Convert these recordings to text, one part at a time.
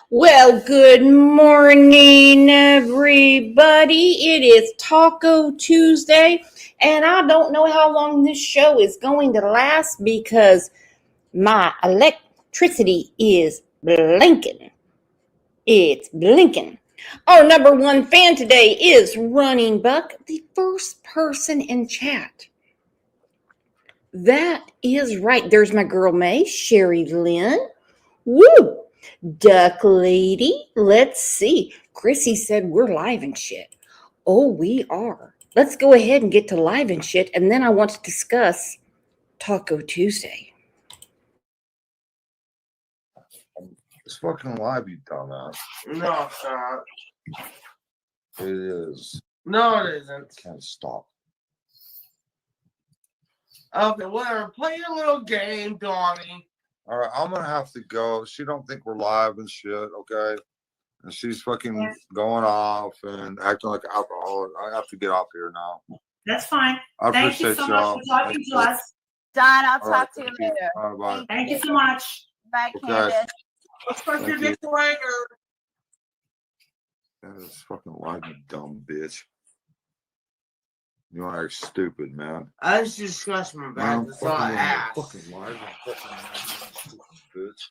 Well, good morning, everybody. It is Taco Tuesday, and I don't know how long this show is going to last because my electricity is blinking. It's blinking. Our number one fan today is Running Buck, the first person in chat. That is right. There's my girl May, Sherry Lynn. Woo! Duck Lady. Let's see. Chrissy said we're live and shit. Oh, we are. Let's go ahead and get to live and shit, and then I want to discuss Taco Tuesday. It's fucking live, you dumbass. No, it's not. It is. No, it isn't. Can't stop. Okay, whatever. Play your little game, Donnie. All right, I'm gonna have to go. She don't think we're live and shit, okay? And she's fucking going off and acting like an alcoholic. I have to get off here now. That's fine. I Thank you appreciate so y'all. much for talking to us. Don, I'll All right, talk to you thank you. later. All right, bye. Thank you so much. Bye, Okay. Candace. Let's go Thank your you. dick later. That is fucking live, you dumb bitch. You want to act stupid, man. I just discussed my back. That's all I asked. Fucking live, you fucking stupid bitch.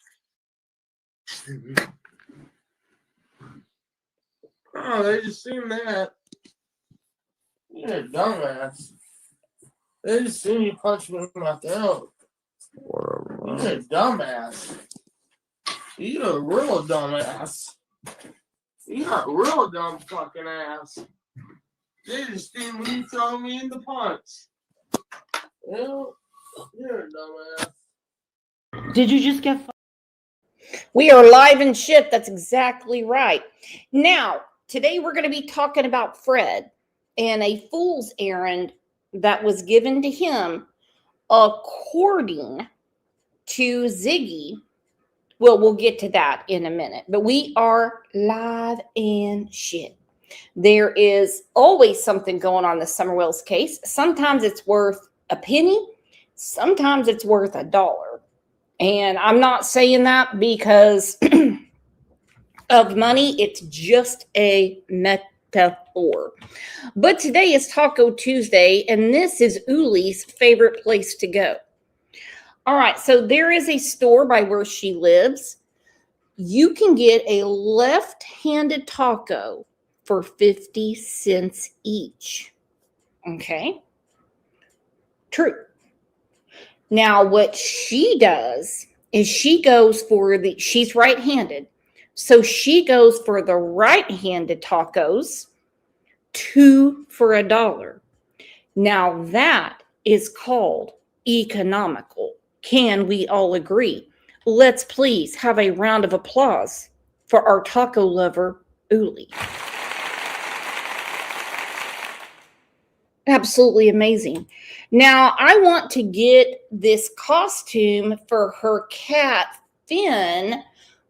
Oh, they just seen that. You're a dumbass. They just seen you punch me in my throat. Whatever, man. You're a dumbass. You're a real dumbass. You're a real dumb fucking ass. They just seen when you throw me in the punch. You're a dumbass. Did you just get? We are live and shit. That's exactly right. Now, today we're going to be talking about Fred and a fool's errand that was given to him according to Ziggy. Well, we'll get to that in a minute, but we are live and shit. There is always something going on in the Summerwells case. Sometimes it's worth a penny. Sometimes it's worth $1. And I'm not saying that because of money. It's just a metaphor. But today is Taco Tuesday, and this is Uli's favorite place to go. All right, so there is a store by where she lives. You can get a left-handed taco for 50 cents each. Okay? True. Now, what she does is she goes for she's right-handed. So she goes for the right-handed tacos, 2 for $1. Now, that is called economical. Can we all agree? Let's please have a round of applause for our taco lover, Uli. Absolutely amazing. Now, I want to get this costume for her cat, Finn,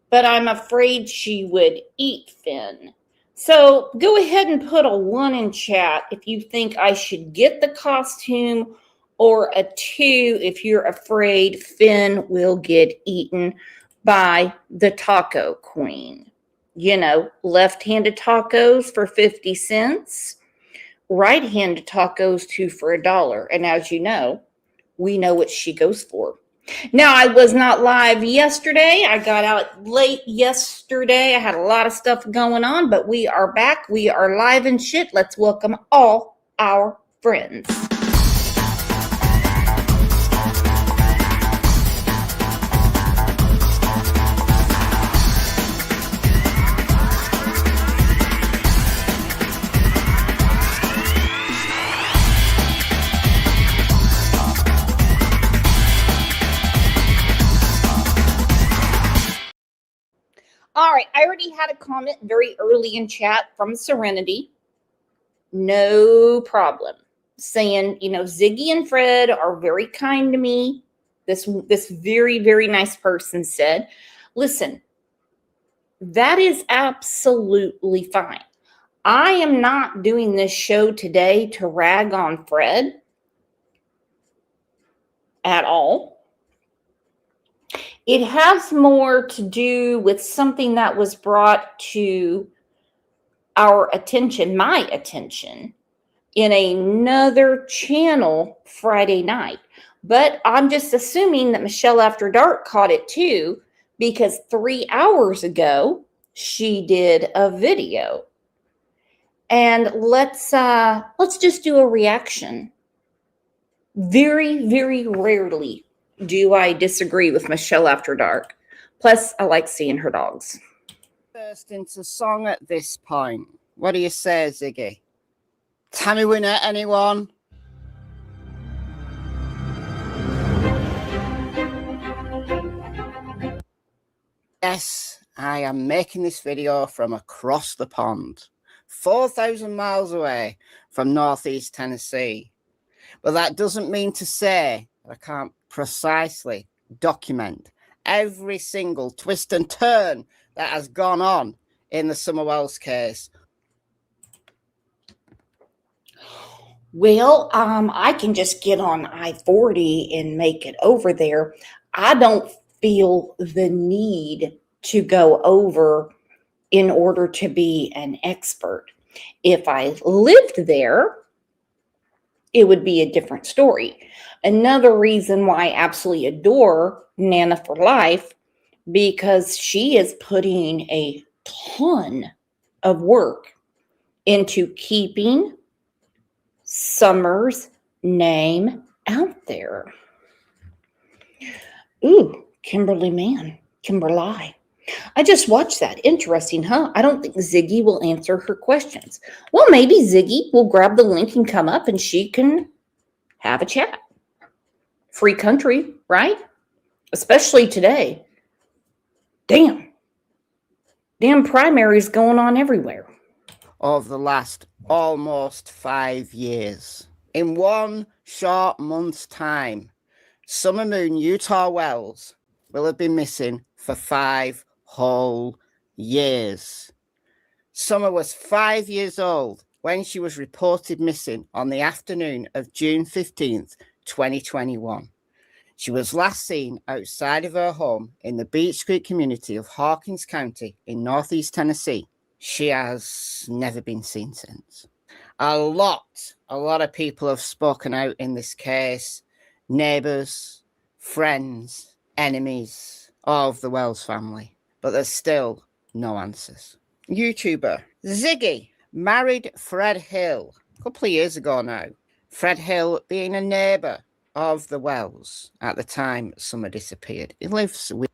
but I'm afraid she would eat Finn. So go ahead and put a 1 in chat if you think I should get the costume, or a 2 if you're afraid Finn will get eaten by the taco queen. You know, left-handed tacos for 50 cents. Right-handed tacos, 2 for $1. And as you know, we know what she goes for. Now, I was not live yesterday. I got out late yesterday. I had a lot of stuff going on, but we are back. We are live and shit. Let's welcome all our friends. All right, I already had a comment very early in chat from Serenity. No problem. Saying, you know, Ziggy and Fred are very kind to me. This very, very nice person said, listen, that is absolutely fine. I am not doing this show today to rag on Fred at all. It has more to do with something that was brought to our attention, my attention, in another channel Friday night. But I'm just assuming that Michelle After Dark caught it too, because 3 hours ago she did a video. And let's just do a reaction. Very, very rarely do I disagree with Michelle After Dark. Plus, I like seeing her dogs. Burst into song at this point. What do you say, Ziggy? Tammy Wynette, anyone? Yes, I am making this video from across the pond, 4,000 miles away from Northeast Tennessee. But that doesn't mean to say that I can't precisely document every single twist and turn that has gone on in the Summer Wells case. Well, I can just get on I-40 and make it over there. I don't feel the need to go over in order to be an expert. If I lived there, it would be a different story. Another reason why I absolutely adore Nana for Life, because she is putting a ton of work into keeping Summer's name out there. Ooh, Kimberly. I just watched that. Interesting, huh? I don't think Ziggy will answer her questions. Well, maybe Ziggy will grab the link and come up and she can have a chat. Free country, right? Especially today. Damn primaries going on everywhere. Of the last almost 5 years. In one short month's time, Summer Moon Utah Wells will have been missing for 5 whole years. Summer was 5 years old when she was reported missing on the afternoon of June 15th, 2021. She was last seen outside of her home in the Beach Creek community of Hawkins County in Northeast Tennessee. She has never been seen since. A lot of people have spoken out in this case. Neighbours, friends, enemies of the Wells family. But there's still no answers. YouTuber Ziggy married Fred Hill a couple of years ago now. Fred Hill being a neighbour of the Wells at the time Summer disappeared. He lives with...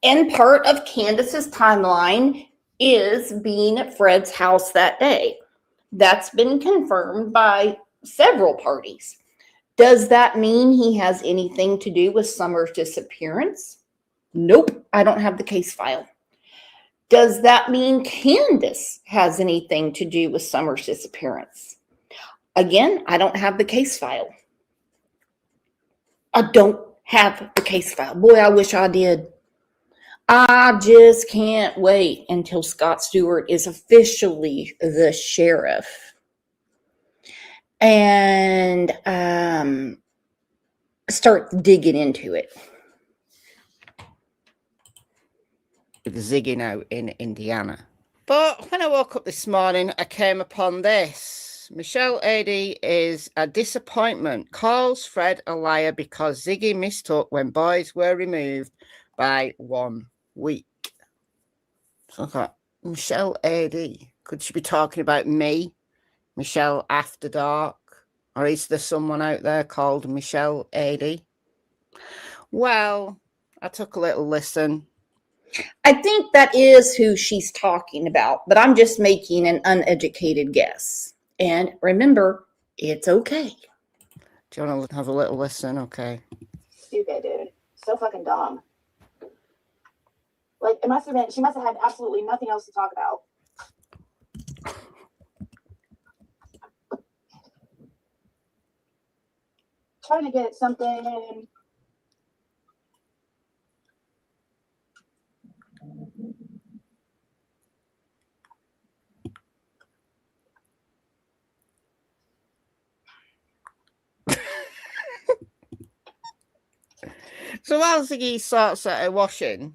And part of Candace's timeline is being at Fred's house that day. That's been confirmed by several parties. Does that mean he has anything to do with Summer's disappearance? Nope, I don't have the case file. Does that mean Candace has anything to do with Summer's disappearance? Again, I don't have the case file. I don't have the case file. Boy, I wish I did. I just can't wait until Scott Stewart is officially the sheriff. And start digging into it. Ziggy now in Indiana. But when I woke up this morning, I came upon this. Michelle Adey is a disappointment, calls Fred a liar because Ziggy mistook when boys were removed by 1 week. So I thought, Michelle Adey, could she be talking about me? Michelle After Dark? Or is there someone out there called Michelle Adey? Well, I took a little listen. I think that is who she's talking about, but I'm just making an uneducated guess. And remember, it's okay. Do you want to have a little listen? Okay. Stupid, dude. So fucking dumb. Like, it must have been, she must have had absolutely nothing else to talk about. Trying to get something. So while Ziggy sorts out her washing,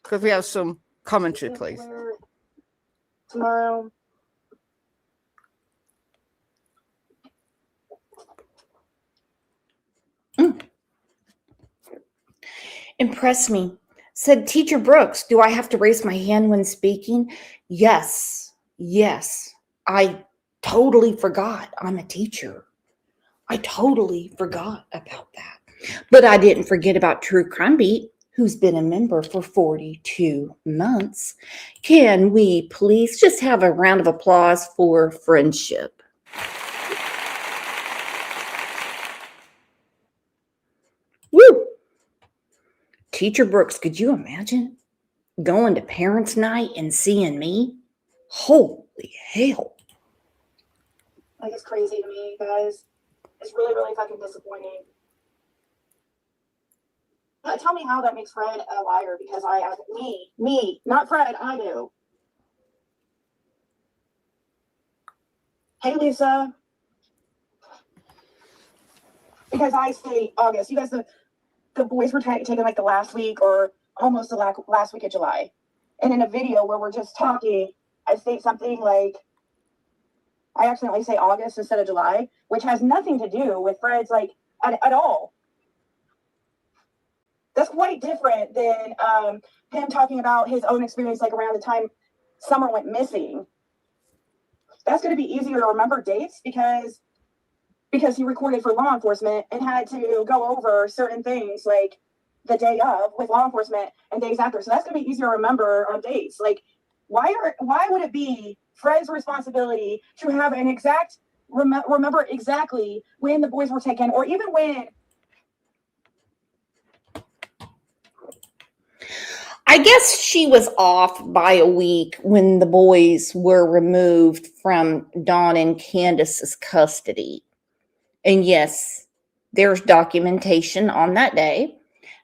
could we have some commentary, please? Tomorrow. Impress me. Said Teacher Brooks, do I have to raise my hand when speaking? Yes. Yes. I totally forgot I'm a teacher. I totally forgot about that. But I didn't forget about True Crime Beat, who's been a member for 42 months. Can we please just have a round of applause for friendship? Woo! Teacher Brooks, could you imagine going to parents' night and seeing me? Holy hell. Like, it's crazy to me, guys. It's really, really fucking disappointing. Tell me how that makes Fred a liar, because me, not Fred, I do. Hey, Lisa. Because I say August. You guys, the boys were taking like the last week or almost the last week of July. And in a video where we're just talking, I say something like, I accidentally say August instead of July, which has nothing to do with Fred's, like, at all. That's quite different than him talking about his own experience, like around the time Summer went missing. That's going to be easier to remember dates because he recorded for law enforcement and had to go over certain things like the day of with law enforcement and days after. So that's going to be easier to remember on dates. Like, why would it be Fred's responsibility to have an exact remember exactly when the boys were taken, or even when? I guess she was off by a week when the boys were removed from Dawn and Candace's custody. And yes, there's documentation on that day.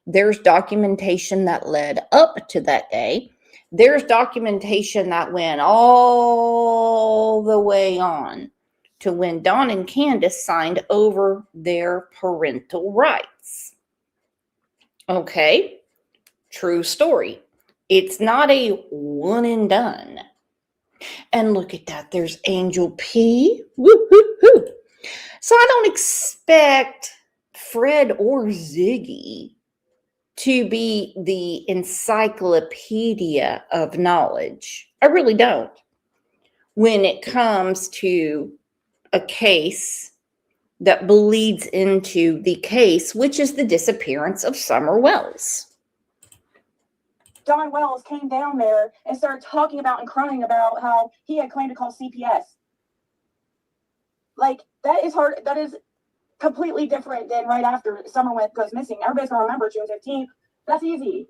There's documentation that led up to that day. There's documentation that went all the way on to when Dawn and Candace signed over their parental rights. Okay. True story. It's not a one and done. And look at that. There's Angel P. Woo, woo, woo. So I don't expect Fred or Ziggy to be the encyclopedia of knowledge. I really don't. When it comes to a case that bleeds into the case, which is the disappearance of Summer Wells. Don Wells came down there and started talking about and crying about how he had claimed to call CPS. Like, that is hard. That is completely different than right after Summer goes missing. Everybody's going to remember June 15th. That's easy.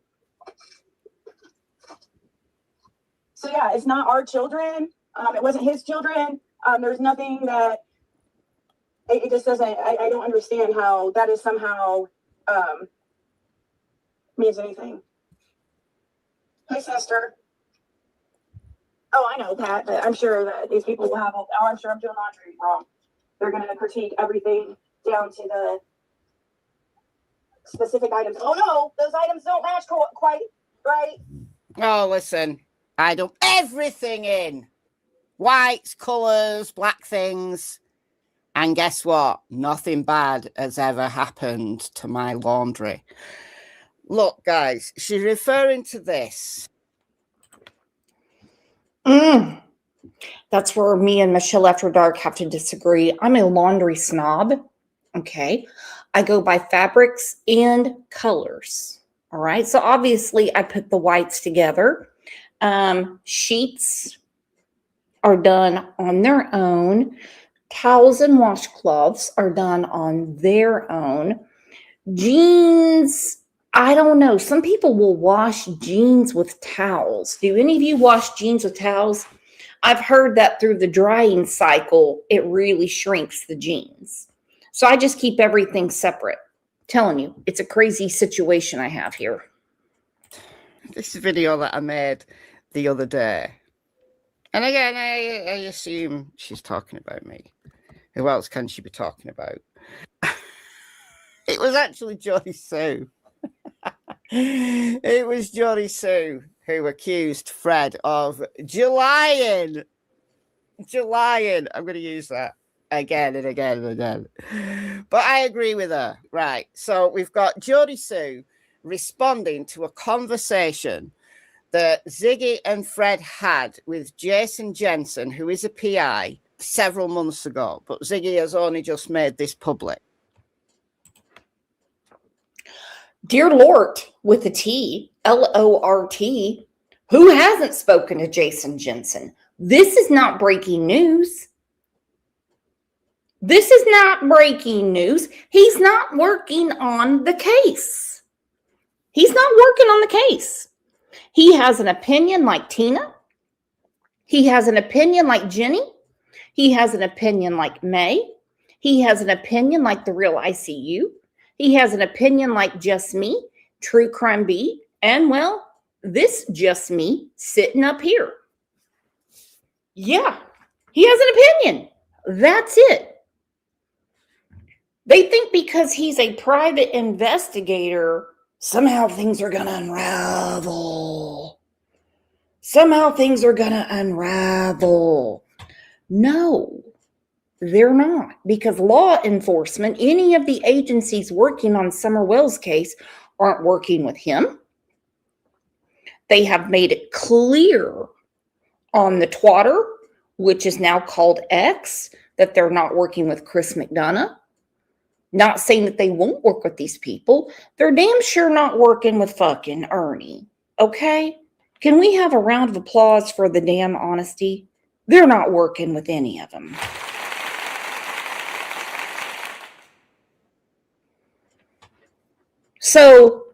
So, yeah, it's not our children. It wasn't his children. There's nothing that it just doesn't. I don't understand how that is somehow means anything. Hey, sister. Oh, I know, Pat, but I'm sure that these people will have, I'm sure I'm doing laundry wrong. They're going to critique everything down to the specific items. Oh, no, those items don't match quite right. Oh, listen, I dump everything in. Whites, colours, black things. And guess what? Nothing bad has ever happened to my laundry. Look, guys, she's referring to this. That's where me and Michelle After Dark have to disagree. I'm a laundry snob. Okay. I go by fabrics and colors. All right. So obviously I put the whites together. Sheets are done on their own. Towels and washcloths are done on their own. Jeans, I don't know. Some people will wash jeans with towels. Do any of you wash jeans with towels? I've heard that through the drying cycle, it really shrinks the jeans. So I just keep everything separate. Telling you, it's a crazy situation I have here. This video that I made the other day. And again, I assume she's talking about me. Who else can she be talking about? It was actually Joy Sue. It was Jody Sue who accused Fred of Julying. I'm going to use that again and again and again. But I agree with her. Right. So we've got Jody Sue responding to a conversation that Ziggy and Fred had with Jason Jensen, who is a PI, several months ago. But Ziggy has only just made this public. Dear Lort with a T, Lort, who hasn't spoken to Jason Jensen? This is not breaking news. This is not breaking news. He's not working on the case. He's not working on the case. He has an opinion like Tina. He has an opinion like Jenny. He has an opinion like May. He has an opinion like The Real ICU. He has an opinion like Just Me, True Crime Beat, and, well, this Just Me sitting up here. Yeah, he has an opinion. That's it. They think because he's a private investigator, somehow things are going to unravel. Somehow things are going to unravel. No, they're not. Because law enforcement, any of the agencies working on Summer Wells' case, aren't working with him. They have made it clear on the Twitter, which is now called X, that they're not working with Chris McDonough. Not saying that they won't work with these people. They're damn sure not working with fucking Ernie. Okay? Can we have a round of applause for the damn honesty? They're not working with any of them. So,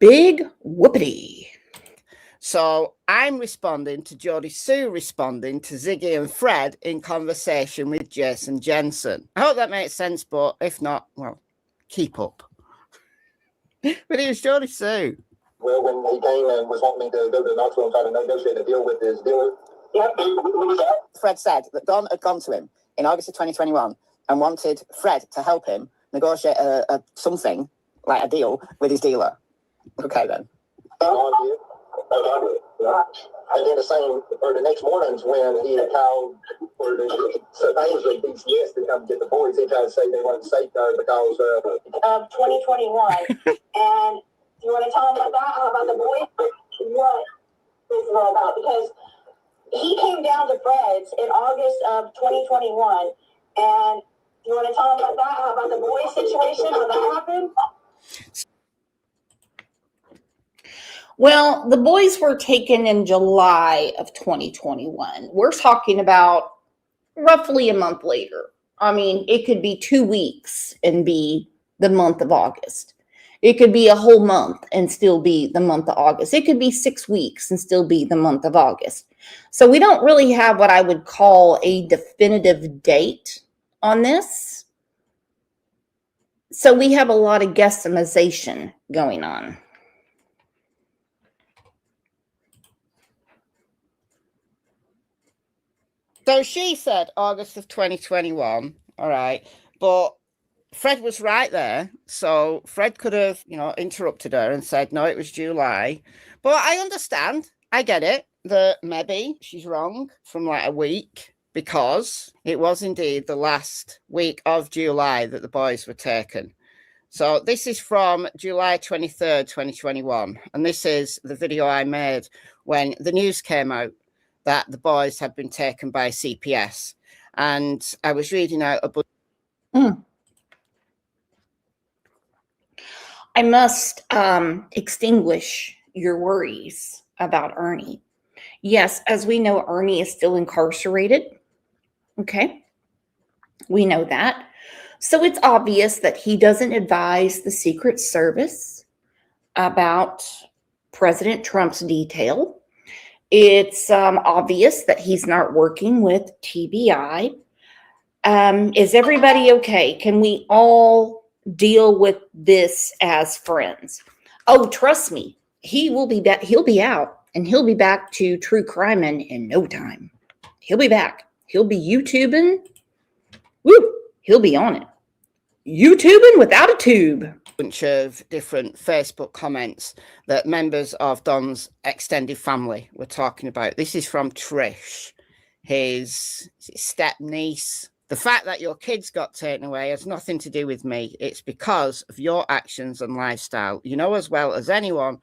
big whoopity. So I'm responding to Jody Sue responding to Ziggy and Fred in conversation with Jason Jensen. I hope that makes sense, but if not, well, keep up. But it was Jody Sue. Well, when he came and was wanting me to go to Knoxville and try to negotiate a deal with his dealer. Fred said that Don had gone to him in August of 2021 and wanted Fred to help him negotiate something, like a deal, with his dealer. Okay, then. And then the next mornings when he had called for the supposedly BCS to come get the boys, he tried to say they weren't safe there because of 2021. And you want to tell him about the boys? What this is all about? Because he came down to Fred's in August of 2021, and you want to tell him about the boys situation when that happened? Well, the boys were taken in July of 2021. We're talking about roughly a month later. I mean, it could be 2 weeks and be the month of August. It could be a whole month and still be the month of August. It could be 6 weeks and still be the month of August. So we don't really have what I would call a definitive date on this. So we have a lot of guesstimation going on. So she said August of 2021, all right, but Fred was right there. So Fred could have, interrupted her and said, no, it was July. But I understand, I get it, that maybe she's wrong from like a week because it was indeed the last week of July that the boys were taken. So this is from July 23rd, 2021. And this is the video I made when the news came out that the boys had been taken by CPS. And I was reading out a book. I must extinguish your worries about Ernie. Yes, as we know, Ernie is still incarcerated. Okay, we know that. So it's obvious that he doesn't advise the Secret Service about President Trump's detail. It's obvious that he's not working with TBI. Is everybody okay? Can we all deal with this as friends? Oh, trust me, he will be back. He'll be out and he'll be back to true crime in no time. He'll be back. He'll be YouTubing. Woo! He'll be on it. YouTubing without a tube. bunch of different Facebook comments that members of Don's extended family were talking about. This is from Trish, his step niece. The fact that your kids got taken away has nothing to do with me. It's because of your actions and lifestyle. You know as well as anyone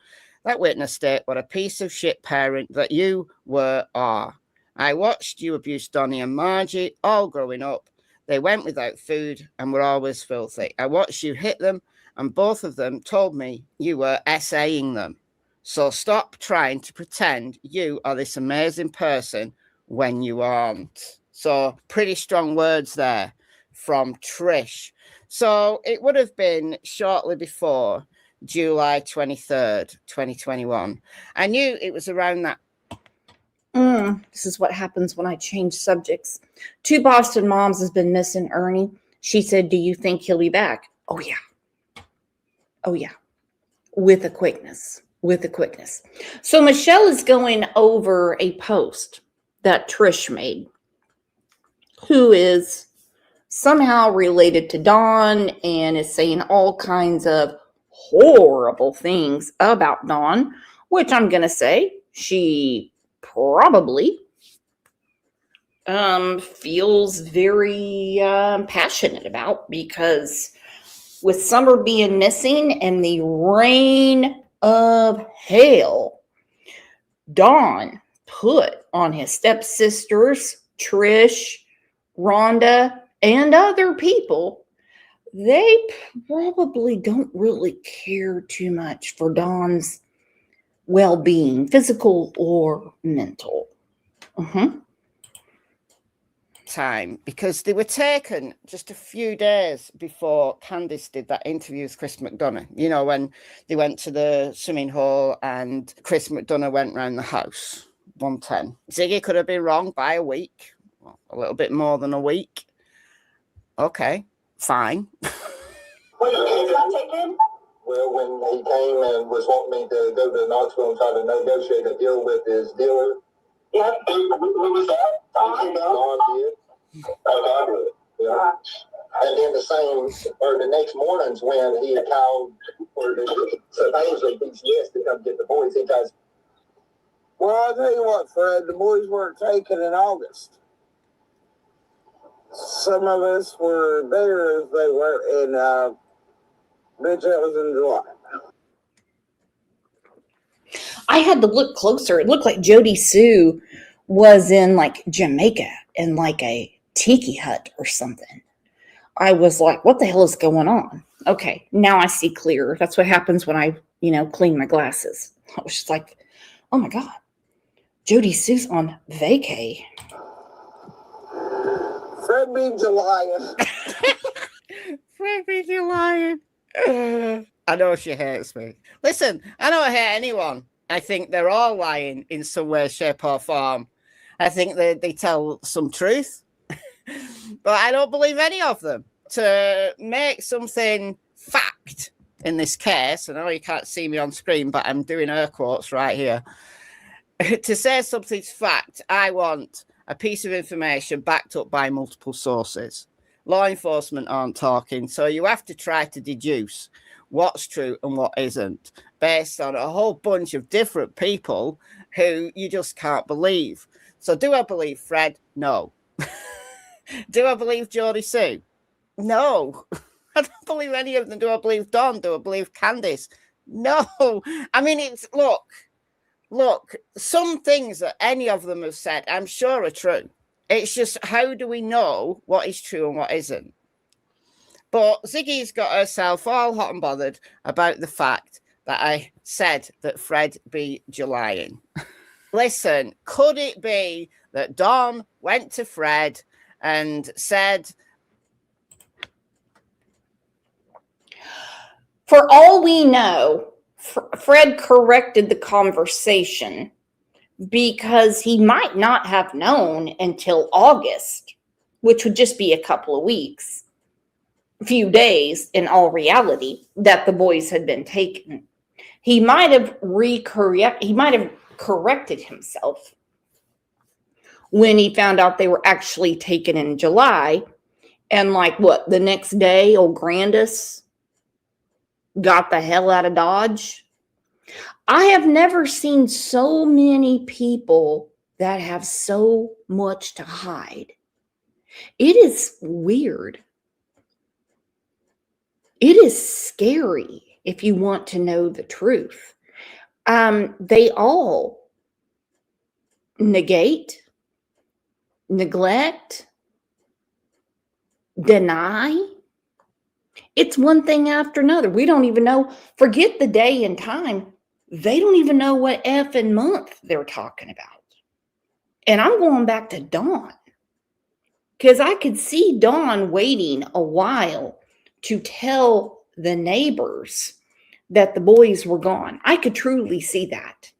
that witnessed it what a piece of shit parent that you are. I watched you abuse Donnie and Margie all growing up. They went without food and were always filthy. I watched you hit them, and both of them told me you were SAing them. So stop trying to pretend you are this amazing person when you aren't. So pretty strong words there from Trish. So it would have been shortly before July 23rd, 2021. I knew it was around that. This is what happens when I change subjects. 2 Boston moms has been missing Ernie. She said, do you think he'll be back? Oh, yeah. Oh, yeah. With a quickness. So Michelle is going over a post that Trish made, who is somehow related to Dawn and is saying all kinds of horrible things about Dawn, which I'm going to say she probably feels very passionate about, because with Summer being missing and the reign of hell Dawn put on his stepsisters, Trish, Rhonda, and other people, they probably don't really care too much for Dawn's well-being, physical or mental. Time, because they were taken just a few days before Candice did that interview with Chris McDonough. You know, when they went to the swimming hole and Chris McDonough went round the house. 110. Ziggy could have been wrong by a week, well, a little bit more than a week. Okay, fine. Well, when he came and was wanting me to go to Knoxville and try to negotiate a deal with his dealer. Yeah, who was that? Don did. Yeah. And then the next mornings when he had called for the supposedly these yes to come get the boys, he goes, Well, I'll tell you what, Fred, the boys weren't taken in August. Some of us were there as they were in, bitch, that was in July. I had to look closer. It looked like Jody Sue was in like Jamaica in like a tiki hut or something. I was like, what the hell is going on? Okay, now I see clearer. That's what happens when I, clean my glasses. I was just like, oh my God, Jody Sue's on vacay. Fred means a lion. Fred means a lion. I know she hates me. Listen, I don't hate anyone. I think they're all lying in some way, shape, or form. I think they tell some truth, but I don't believe any of them. To make something fact in this case, I know you can't see me on screen, but I'm doing air quotes right here. To say something's fact, I want a piece of information backed up by multiple sources. Law enforcement aren't talking, so you have to try to deduce what's true and what isn't, based on a whole bunch of different people who you just can't believe. So do I believe Fred? No. Do I believe Jody Sue? No. I don't believe any of them. Do I believe Dawn? Do I believe Candice? No. I mean, it's, look, some things that any of them have said, I'm sure are true. It's just, how do we know what is true and what isn't? But Ziggy's got herself all hot and bothered about the fact that I said that Fred be Julying. Listen, could it be that Dawn went to Fred and said... For all we know, Fred corrected the conversation because he might not have known until August, which would just be a couple of weeks, few days in all reality, that the boys had been taken. He might have corrected himself when he found out they were actually taken in July. And like what, the next day, old Grandis got the hell out of Dodge. I have never seen so many people that have so much to hide. It is weird. It is scary if you want to know the truth. They all negate, neglect, deny. It's one thing after another. We don't even know. Forget the day and time. They don't even know what effing month they're talking about. And I'm going back to Dawn, because I could see Dawn waiting a while to tell the neighbors that the boys were gone. I could truly see that.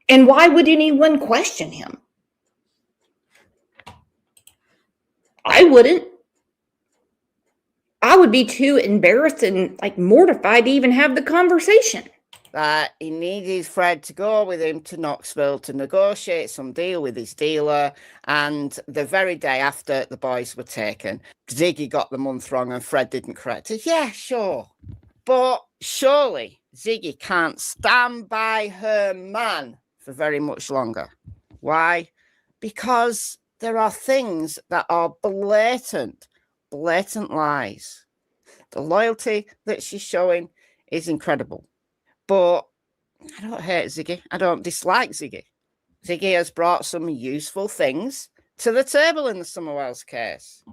And why would anyone question him? I wouldn't. I would be too embarrassed and like mortified to even have the conversation. That he needed Fred to go with him to Knoxville to negotiate some deal with his dealer. And the very day after the boys were taken, Ziggy got the month wrong and Fred didn't correct it. Yeah, sure. But surely Ziggy can't stand by her man for very much longer. Why? Because there are things that are blatant lies. The loyalty that she's showing is incredible. But I don't hate Ziggy. I don't dislike Ziggy. Ziggy has brought some useful things to the table in the Summerwells case.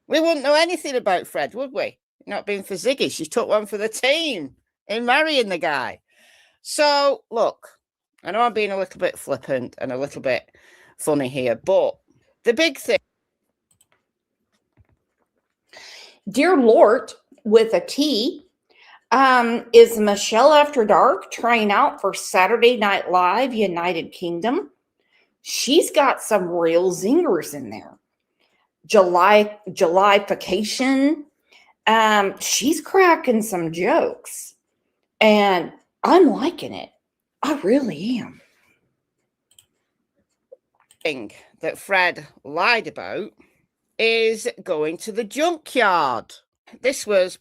We wouldn't know anything about Fred, would we? Not being for Ziggy. She took one for the team in marrying the guy. So, look, I know I'm being a little bit flippant and a little bit funny here, but the big thing. Dear Lord, with a T, is Michelle After Dark trying out for Saturday Night Live United Kingdom? She's got some real zingers in there. Julyfication. She's cracking some jokes. And I'm liking it. I really am. Thing that Fred lied about is going to the junkyard. This was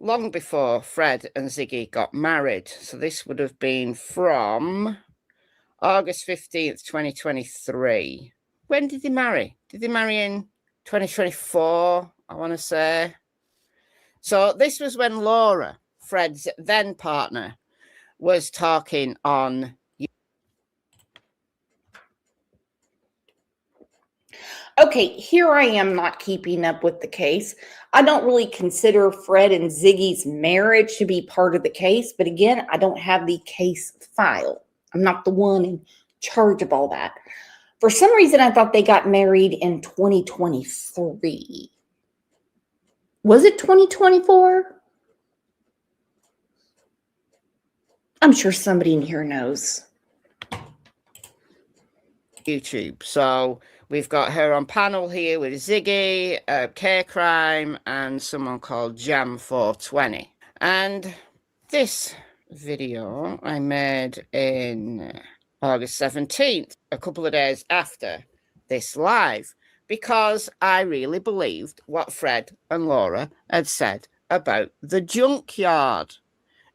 long before Fred and Ziggy got married. So this would have been from August 15th, 2023. When did they marry? Did they marry in 2024, I want to say? So this was when Laura, Fred's then partner, was talking on. Okay, here I am not keeping up with the case. I don't really consider Fred and Ziggy's marriage to be part of the case, but again, I don't have the case file. I'm not the one in charge of all that. For some reason, I thought they got married in 2023. Was it 2024? I'm sure somebody in here knows. YouTube. So we've got her on panel here with Ziggy, K-Crime, and someone called Jam420. And this video I made in August 17th, a couple of days after this live, because I really believed what Fred and Laura had said about the junkyard.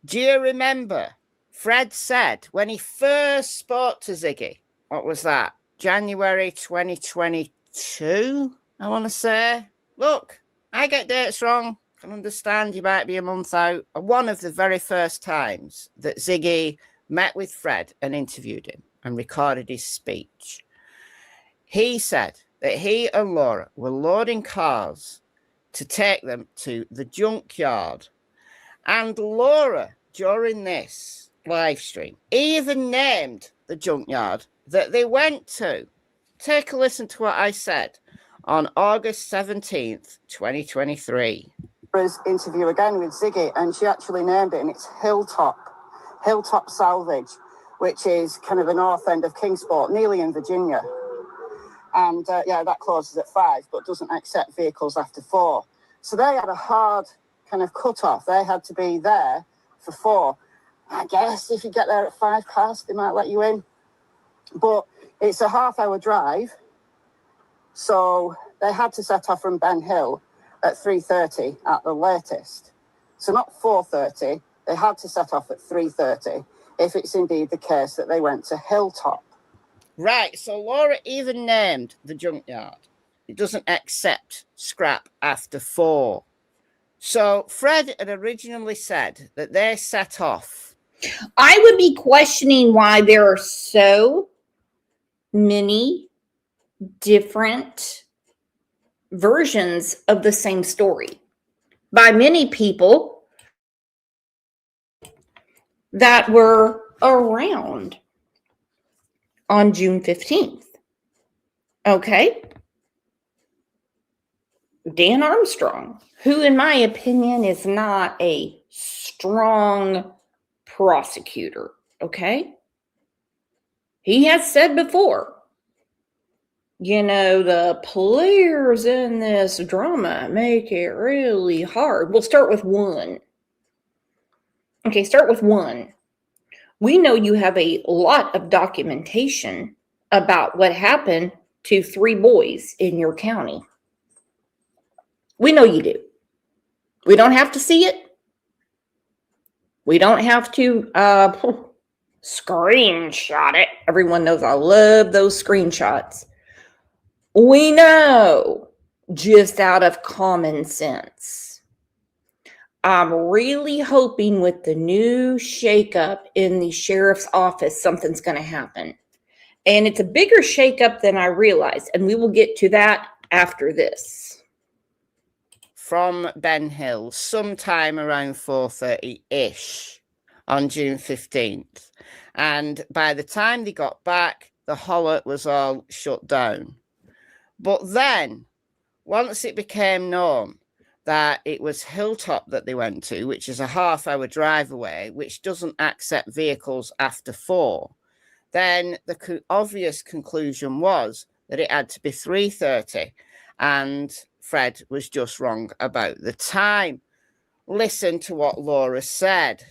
Do you remember? Fred said when he first spoke to Ziggy, what was that? January 2022, I want to say. Look, I get dates wrong. I can understand you might be a month out. One of the very first times that Ziggy met with Fred and interviewed him and recorded his speech, he said that he and Laura were loading cars to take them to the junkyard. And Laura, during this live stream, even named the junkyard that they went to. Take a listen to what I said on August 17th, 2023. Interview again with Ziggy, and she actually named it, and it's Hilltop Salvage, which is kind of the north end of Kingsport, nearly in Virginia. And that closes at 5, but doesn't accept vehicles after 4. So they had a hard kind of cut-off. They had to be there for 4. I guess if you get there at 5 past, they might let you in. But it's a half-hour drive, so they had to set off from Ben Hill at 3:30 at the latest. So not 4:30. They had to set off at 3:30 if it's indeed the case that they went to Hilltop. Right, so Laura even named the junkyard. It doesn't accept scrap after 4. So Fred had originally said that they set off. I would be questioning why there are so many different versions of the same story by many people that were around on June 15th. Okay. Dan Armstrong, who in my opinion is not a strong prosecutor, okay? He has said before, the players in this drama make it really hard. We'll start with one. Okay, start with one. We know you have a lot of documentation about what happened to 3 boys in your county. We know you do. We don't have to see it. We don't have to screenshot it. Everyone knows I love those screenshots. We know just out of common sense. I'm really hoping with the new shakeup in the sheriff's office, something's going to happen. And it's a bigger shakeup than I realized. And we will get to that after this. From Ben Hill, sometime around 4:30-ish on June 15th. And by the time they got back, the holler was all shut down. But then, once it became known that it was Hilltop that they went to, which is a half-hour drive away, which doesn't accept vehicles after 4, then the obvious conclusion was that it had to be 3:30, and Fred was just wrong about the time. Listen to what Laura said.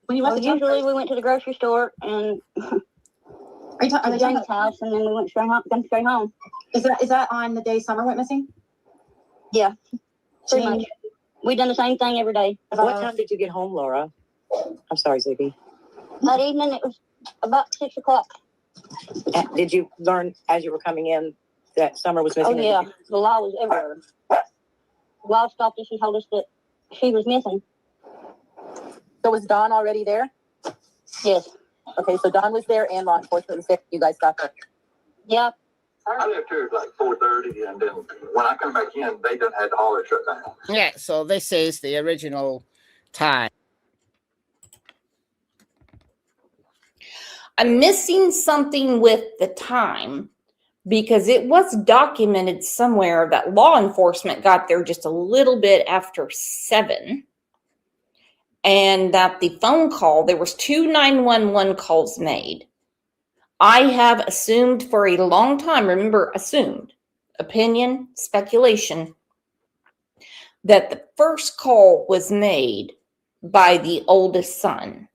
When you usually we went to the grocery store and Are they James' house, and then we went straight home. Is that on the day Summer went missing? Yeah, pretty much. We done the same thing every day. What time did you get home, Laura? I'm sorry, Ziggy. That evening, it was about 6 o'clock. Did you learn as you were coming in that Summer was missing? Oh, yeah. The law was everywhere. The law stopped us and told us that she was missing. So was Dawn already there? Yes. Okay, so Dawn was there and law enforcement was there. You guys got there. Yep. I left here at like 4:30, and then when I come back in, they done had the holler shut down. Yeah, so this is the original time. I'm missing something with the time because it was documented somewhere that law enforcement got there just a little bit after 7. And that the phone call, there was 2 911 calls made. I have assumed for a long time, remember, assumed, opinion, speculation, that the first call was made by the oldest son.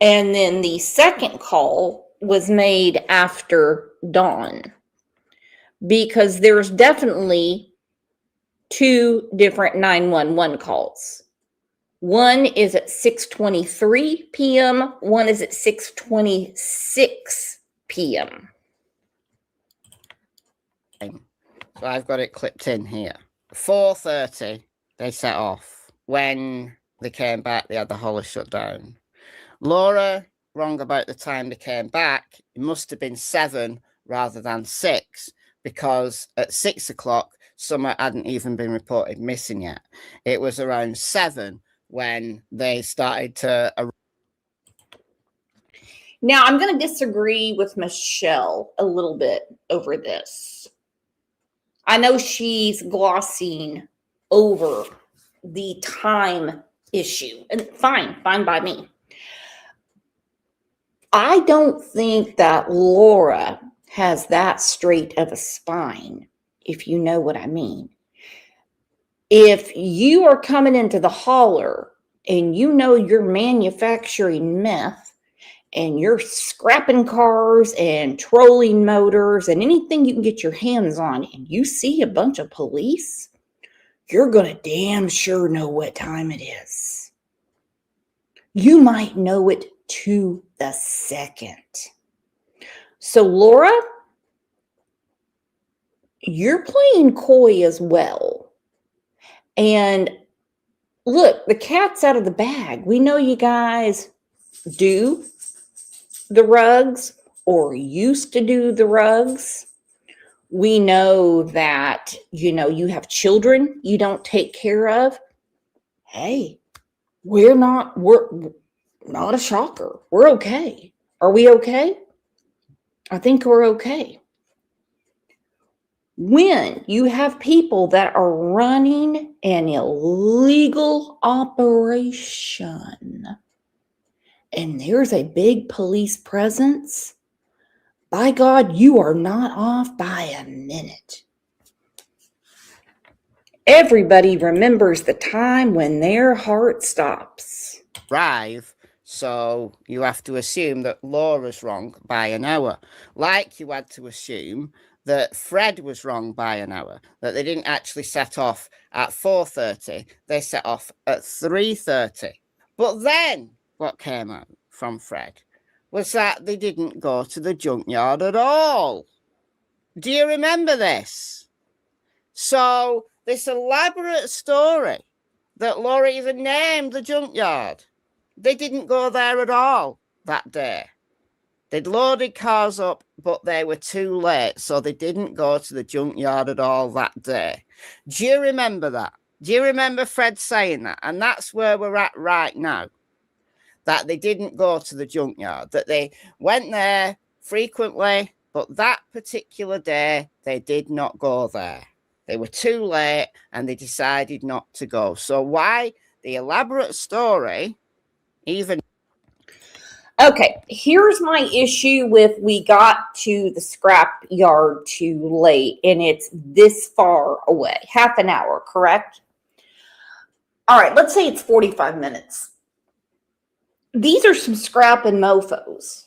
And then the second call was made after dawn. Because there's definitely 2 different 911 calls. One is at 6:23 p.m. One is at 6:26 p.m. So I've got it clipped in here. 4:30, they set off. When they came back, they had the holler shut down. Laura, wrong about the time they came back. It must have been 7 rather than 6, because at 6 o'clock, Summer hadn't even been reported missing yet. It was around 7 when they started to. Now, I'm going to disagree with Michelle a little bit over this. I know she's glossing over the time issue, and fine by me. I don't think that Laura has that straight of a spine, if you know what I mean. If you are coming into the holler and you know you're manufacturing meth and you're scrapping cars and trolling motors and anything you can get your hands on, and you see a bunch of police, you're going to damn sure know what time it is. You might know it to the second. So, Laura, you're playing coy as well. And look, the cat's out of the bag. We know you guys do the rugs or used to do the rugs. We know that, you have children you don't take care of. Hey, we're not a shocker. We're okay. Are we okay? I think we're okay. When you have people that are running an illegal operation and there's a big police presence, by God, you are not off by a minute. Everybody remembers the time when their heart stops. Drive, so you have to assume that Laura's wrong by an hour. Like you had to assume that Fred was wrong by an hour, that they didn't actually set off at 4:30, they set off at 3:30. But then what came out from Fred was that they didn't go to the junkyard at all. Do you remember this? So this elaborate story that Laura even named the junkyard, they didn't go there at all that day. They'd loaded cars up, but they were too late, so they didn't go to the junkyard at all that day. Do you remember that? Do you remember Fred saying that? And that's where we're at right now, that they didn't go to the junkyard, that they went there frequently, but that particular day, they did not go there. They were too late, and they decided not to go. So why the elaborate story, even... Okay, here's my issue with we got to the scrap yard too late and it's this far away. Half an hour, correct? All right, let's say it's 45 minutes. These are some scrap and mofos.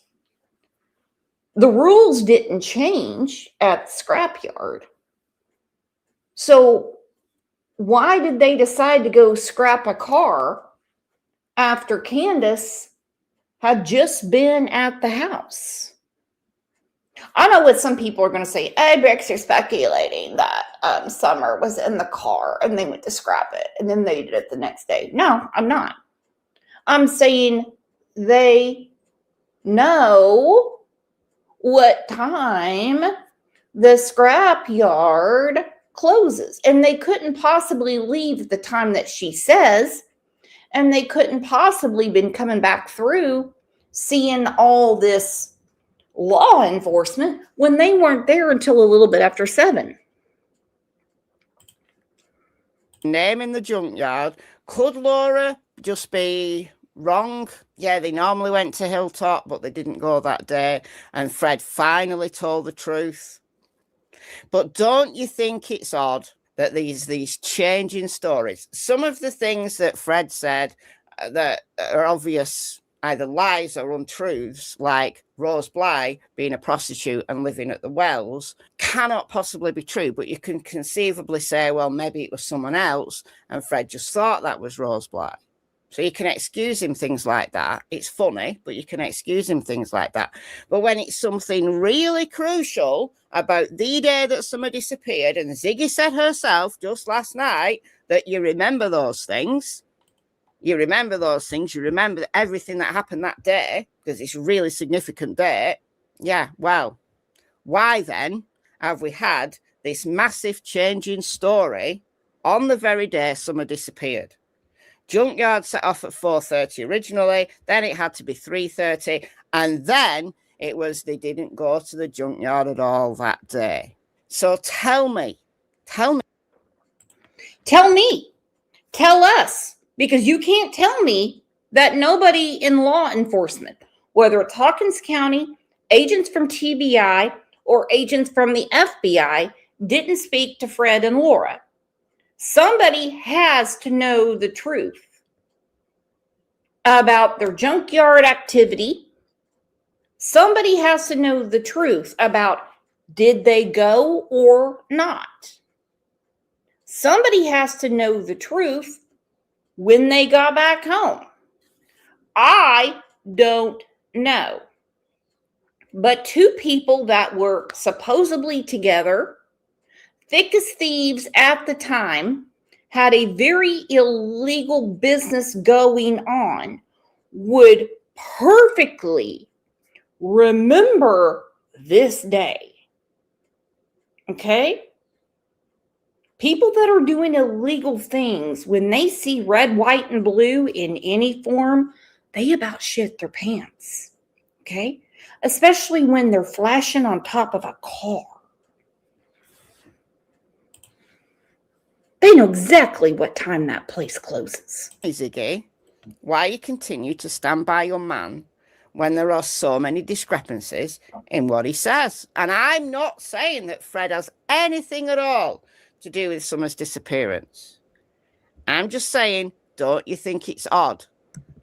The rules didn't change at the scrap yard. So why did they decide to go scrap a car after Candace had just been at the house? I know what some people are going to say. Hey, Bricks, you're speculating that Summer was in the car and they went to scrap it and then they did it the next day. No, I'm not. I'm saying they know what time the scrap yard closes, and they couldn't possibly leave at the time that she says, and they couldn't possibly been coming back through seeing all this law enforcement when they weren't there until a little bit after 7. Name in the junkyard. Could Laura just be wrong? Yeah, they normally went to Hilltop, but they didn't go that day, and Fred finally told the truth. But don't you think it's odd that these changing stories, some of the things that Fred said that are obvious either lies or untruths, like Rose Bly being a prostitute and living at the Wells, cannot possibly be true, but you can conceivably say, well, maybe it was someone else and Fred just thought that was Rose Bly. So you can excuse him things like that. It's funny, but you can excuse him things like that. But when it's something really crucial about the day that somebody disappeared, and Ziggy said herself just last night that you remember those things, you remember everything that happened that day, because it's a really significant day. Yeah, well, why then have we had this massive changing story on the very day Summer disappeared? Junkyard set off at 4:30 originally, then it had to be 3:30, and then it was they didn't go to the junkyard at all that day. So tell me, tell us, because you can't tell me that nobody in law enforcement, whether it's Hawkins County, agents from TBI, or agents from the FBI, didn't speak to Fred and Laura. Somebody has to know the truth about their junkyard activity. Somebody has to know the truth about did they go or not. Somebody has to know the truth when they got back home. I don't know. But two people that were supposedly together, thick as thieves at the time, had a very illegal business going on, would perfectly remember this day. Okay? People that are doing illegal things, when they see red, white, and blue in any form, they about shit their pants. Okay? Especially when they're flashing on top of a car. They know exactly what time that place closes. Ziggy, why you continue to stand by your man when there are so many discrepancies in what he says? And I'm not saying that Fred has anything at all to do with Summer's disappearance. I'm just saying, don't you think it's odd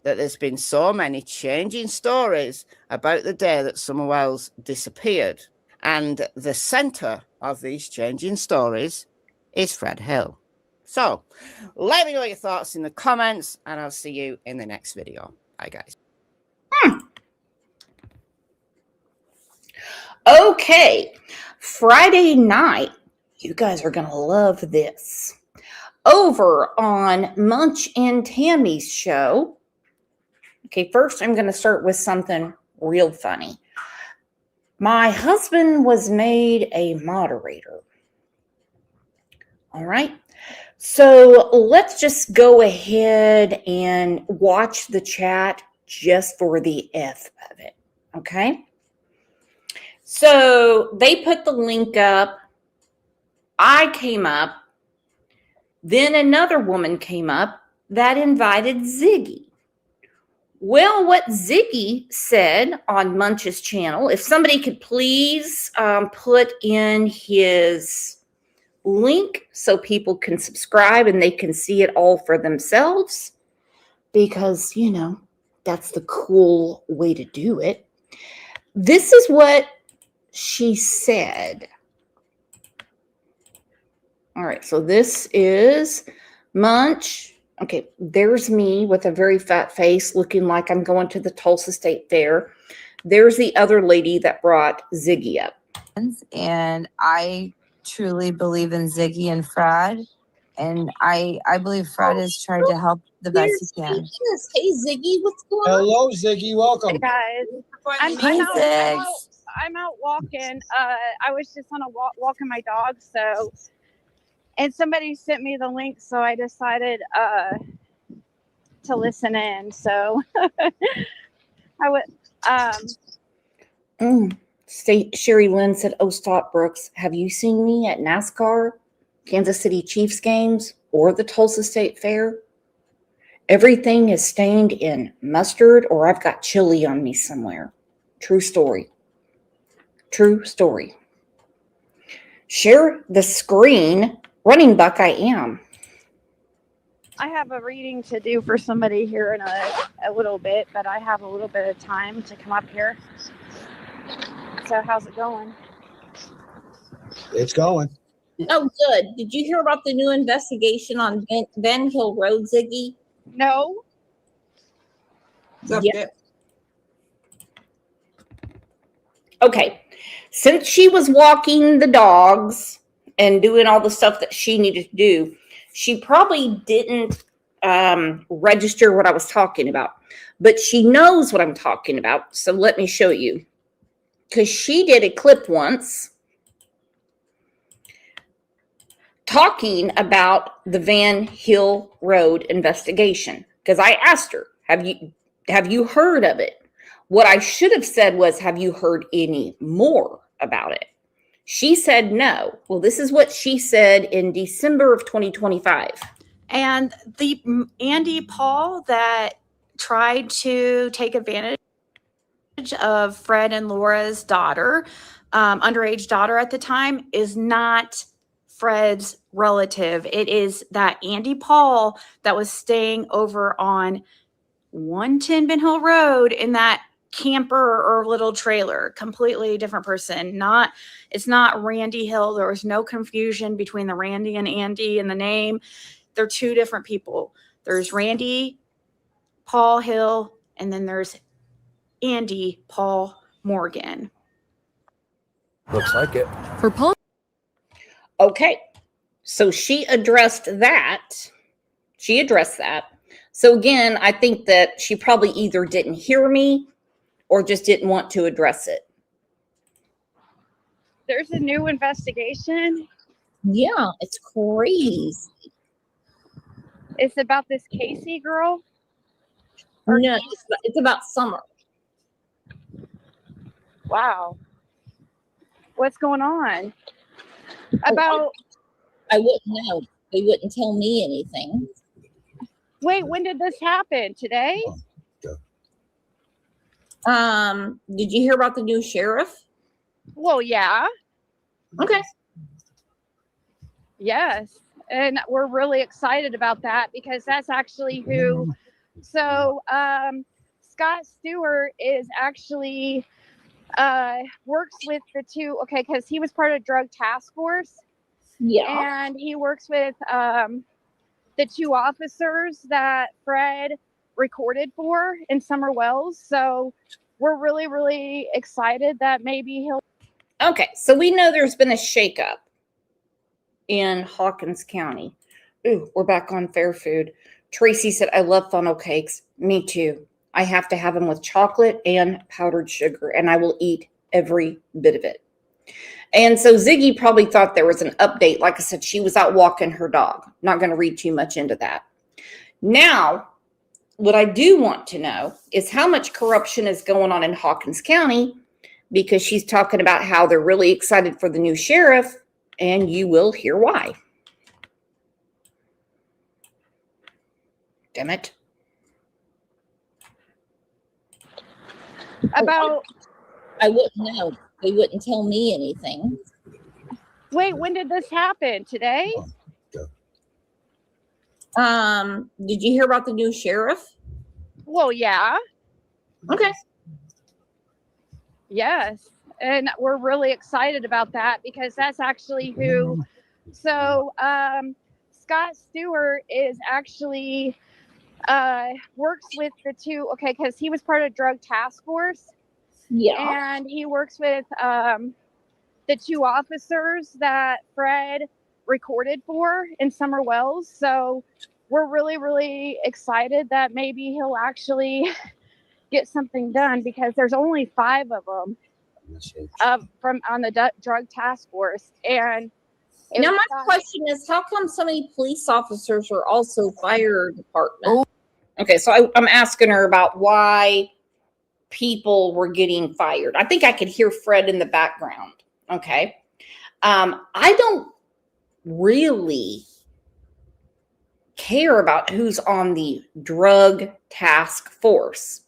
that there's been so many changing stories about the day that Summer Wells disappeared? And the center of these changing stories is Fred Hill. So let me know your thoughts in the comments, and I'll see you in the next video. Bye, guys. Okay, Friday night, you guys are going to love this. Over on Munch and Tammy's show. Okay, first I'm going to start with something real funny. My husband was made a moderator. All right. So let's just go ahead and watch the chat just for the F of it. Okay. So they put the link up. I came up. Then another woman came up that invited Ziggy. Well, what Ziggy said on Munch's channel, if somebody could please put in his link so people can subscribe and they can see it all for themselves, because, you know, that's the cool way to do it. This is what she said. All right, so this is Munch. Okay, there's me with a very fat face looking like I'm going to the Tulsa State Fair. There's the other lady that brought Ziggy up. And I truly believe in Ziggy and Fred. And I believe Fred has tried to help the best he can. Hey, Ziggy, what's going on? Hello, Ziggy. Welcome. Hey, guys. I'm out walking. I was just on a walking my dog, so... And somebody sent me the link, so I decided to listen in. So I would. Sherry Lynn said, "Oh, stop, Brooks. Have you seen me at NASCAR, Kansas City Chiefs games, or the Tulsa State Fair? Everything is stained in mustard, or I've got chili on me somewhere. True story. True story. Share the screen." Running buck I am. I have a reading to do for somebody here in a little bit, but I have a little bit of time to come up here. So how's it going? It's going. Oh, good. Did you hear about the new investigation on Ben Hill Road, Ziggy? No. Yeah. Okay. Since she was walking the dogs and doing all the stuff that she needed to do, she probably didn't register what I was talking about. But she knows what I'm talking about. So let me show you. Because she did a clip once talking about the Van Hill Road investigation. Because I asked her, have you heard of it? What I should have said was, have you heard any more about it? She said no. Well, this is what she said in December of 2025. And the Andy Paul that tried to take advantage of Fred and Laura's daughter, underage daughter at the time, is not Fred's relative. It is that Andy Paul that was staying over on 110 Ben Hill Road in that camper or little trailer. Completely different person. It's not Randy Hill. There was no confusion between the Randy and Andy in the name. They're two different people. There's Randy Paul Hill, and then there's Andy Paul Morgan. Looks like it. For Paul. Okay. So she addressed that. So again, I think that she probably either didn't hear me or just didn't want to address it. There's a new investigation. Yeah, it's crazy. It's about this Casey girl. No, it's about Summer. Wow. What's going on? About. I wouldn't know. They wouldn't tell me anything. Wait, when did this happen? Today? Did you hear about the new sheriff? Well, yeah. Okay. Yes. And we're really excited about that because that's actually who. So, Scott Stewart is actually works with the two. Okay, because he was part of drug task force. Yeah. And he works with the two officers that Fred recorded for in Summer Wells. So we're really, really excited that maybe he'll. Okay, so we know there's been a shakeup in Hawkins County. Ooh, we're back on fair food. Tracy said, I love funnel cakes. Me too. I have to have them with chocolate and powdered sugar, and I will eat every bit of it. And so Ziggy probably thought there was an update. Like I said, she was out walking her dog. Not going to read too much into that. Now, what I do want to know is how much corruption is going on in Hawkins County, because she's talking about how they're really excited for the new sheriff, and you will hear why. Damn it. About. I wouldn't know. They wouldn't tell me anything. Wait, when did this happen? Today? Did you hear about the new sheriff? Well, yeah. Okay. Yes. And we're really excited about that because that's actually who. So, Scott Stewart is actually works with the two. Okay, because he was part of drug task force. Yeah. And he works with the two officers that Fred recorded for in Summer Wells. So we're really, really excited that maybe he'll actually get something done because there's only 5 of them from on the drug task force. And now my question is, how come so many police officers are also fire department? Okay, so I'm asking her about why people were getting fired. I think I could hear Fred in the background. Okay. I don't really care about who's on the drug task force.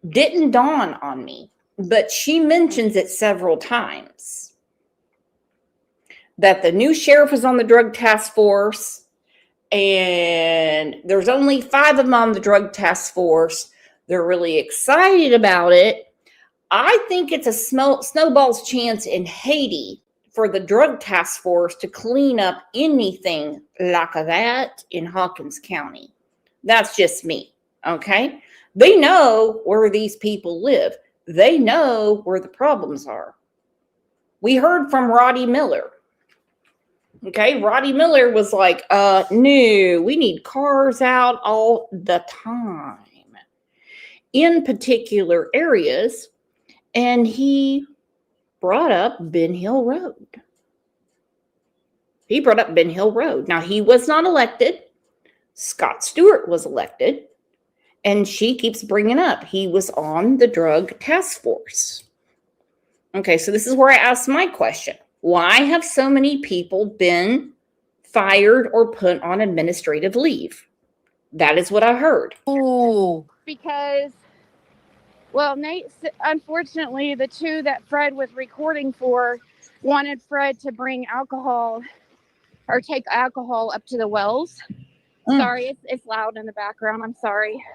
Didn't dawn on me, but she mentions it several times that the new sheriff is on the drug task force and there's only 5 of them on the drug task force. They're really excited about it. I think it's a snowball's chance in Haiti for the drug task force to clean up anything like that in Hawkins County. That's just me, okay? They know where these people live. They know where the problems are. We heard from Roddy Miller. Okay, Roddy Miller was like, no, we need cars out all the time in particular areas. And he brought up Ben Hill Road. Now, he was not elected. Scott Stewart was elected. And she keeps bringing up he was on the drug task force. Okay, so this is where I ask my question. Why have so many people been fired or put on administrative leave? That is what I heard. Oh. Because, well, Nate, unfortunately, the two that Fred was recording for wanted Fred to bring alcohol or take alcohol up to the wells. Sorry, it's loud in the background. I'm sorry.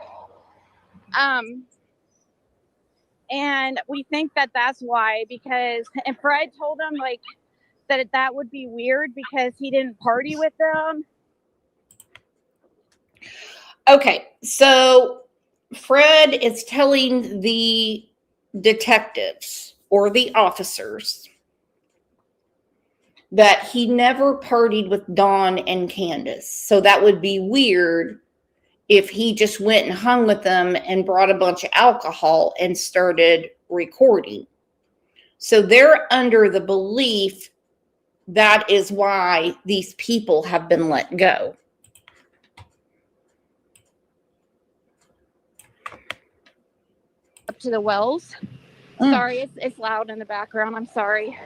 And we think that that's why, because, and Fred told him like that would be weird because he didn't party with them. Okay, so Fred is telling the detectives or the officers that he never partied with Dawn and Candace. So that would be weird if he just went and hung with them and brought a bunch of alcohol and started recording. So they're under the belief that is why these people have been let go. Up to the wells. Sorry, it's loud in the background. I'm sorry.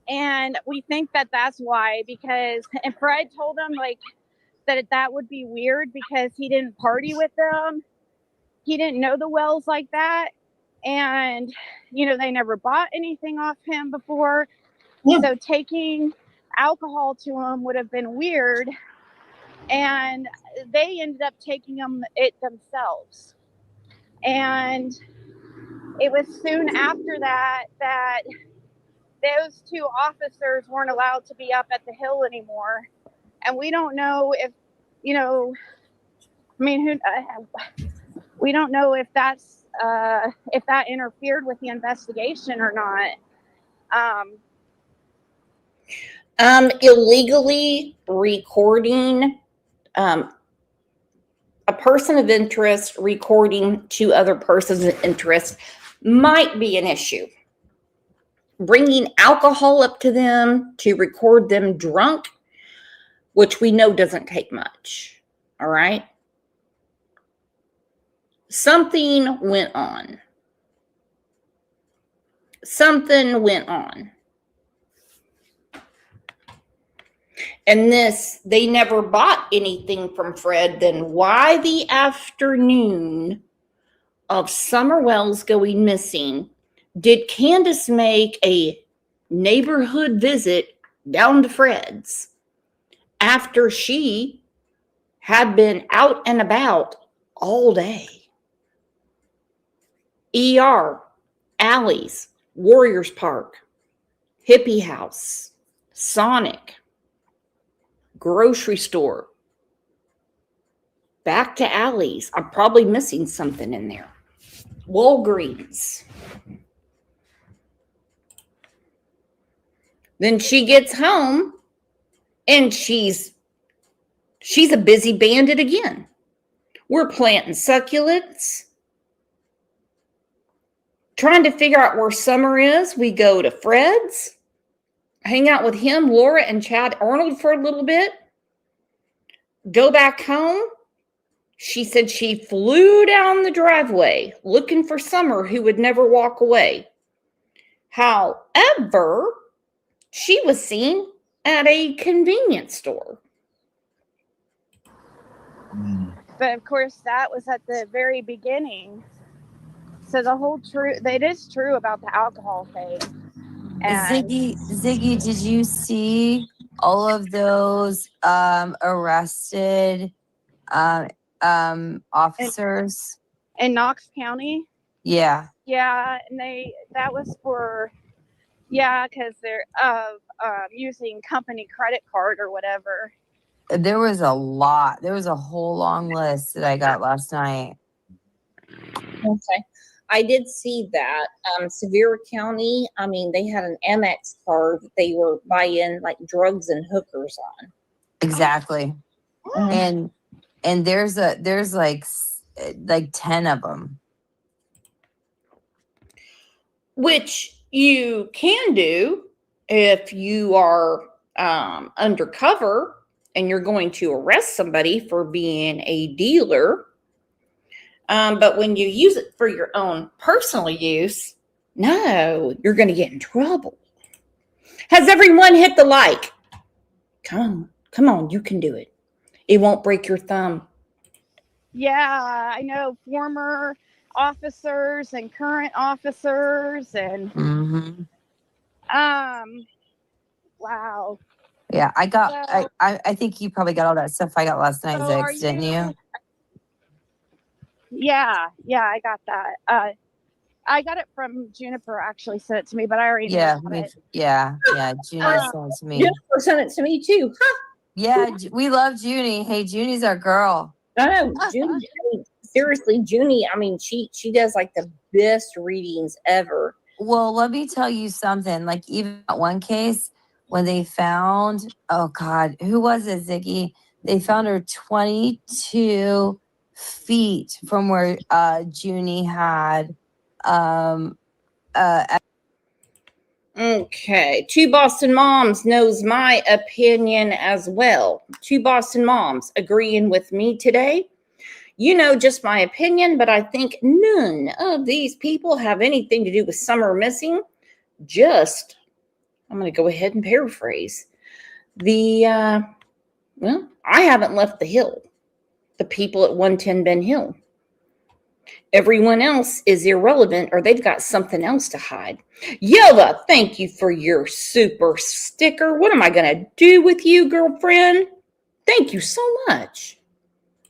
And we think that that's why, because, and Fred told him like that would be weird because he didn't party with them. He didn't know the Wells like that. And, you know, they never bought anything off him before. Yeah. So taking alcohol to him would have been weird. And they ended up taking it themselves. And it was soon after that those two officers weren't allowed to be up at the hill anymore. And we don't know if, you know, I mean, we don't know if that's if that interfered with the investigation or not. Illegally recording, a person of interest recording two other persons of interest might be an issue. Bringing alcohol up to them to record them drunk, which we know doesn't take much. All right. Something went on. Something went on. And this, they never bought anything from Fred. Then why the afternoon of Summer Wells going missing did Candace make a neighborhood visit down to Fred's after she had been out and about all day? ER, Alley's, Warriors Park, Hippie House, Sonic, grocery store, back to Alley's. I'm probably missing something in there. Walgreens. Then she gets home and she's a busy bandit again. We're planting succulents, trying to figure out where Summer is. We go to Fred's, hang out with him, Laura, and Chad Arnold for a little bit. Go back home. She said she flew down the driveway looking for Summer, who would never walk away. However, she was seen at a convenience store. But of course, that was at the very beginning. So the whole truth, it is true about the alcohol thing. And Ziggy, did you see all of those arrested officers in Knox County? Yeah. Yeah, and that was for, because they're using company credit card or whatever. There was a lot. There was a whole long list that I got last night. Okay. I did see that. Sevier County, I mean, they had an Amex card that they were buying like drugs and hookers on. Exactly. And there's like 10 of them. Which you can do if you are undercover and you're going to arrest somebody for being a dealer. But when you use it for your own personal use, no, you're going to get in trouble. Has everyone hit the like? Come on, you can do it. It won't break your thumb. Yeah, I know former officers and current officers and wow. Yeah, I got I think you probably got all that stuff I got last night, Zix, didn't you? Yeah, I got that. I got it from Juniper. Actually sent it to me, but I already Yeah, know about it. yeah. Junie sent it to me. Jennifer sent it to me too. Huh. Yeah, we love Junie. Hey, Junie's our girl. I know, Junie. I mean, seriously, Junie. I mean, she does like the best readings ever. Well, let me tell you something. Like even that one case when they found, oh God, who was it, Ziggy? They found her 22 feet from where Junie had Okay, Two Boston Moms knows my opinion as well. Two Boston Moms agreeing with me today. You know, just my opinion, but I think none of these people have anything to do with Summer missing. Just, I'm going to go ahead and paraphrase. Well, I haven't left the hill. The people at 110 Ben Hill. Everyone else is irrelevant or they've got something else to hide. Yella, thank you for your super sticker. What am I going to do with you, girlfriend? Thank you so much.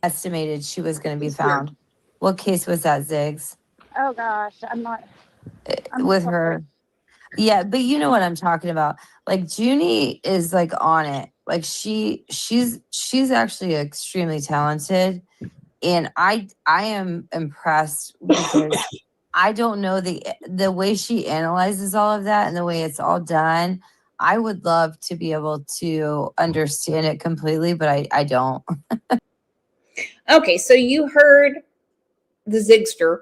estimated she was going to be found. What case was that, Ziggs? Oh gosh, I'm not. With her. Yeah, but you know what I'm talking about. Like Junie is like on it. Like she's actually extremely talented. And I am impressed because I don't know the way she analyzes all of that and the way it's all done. I would love to be able to understand it completely, but I don't. Okay, so you heard the Zigster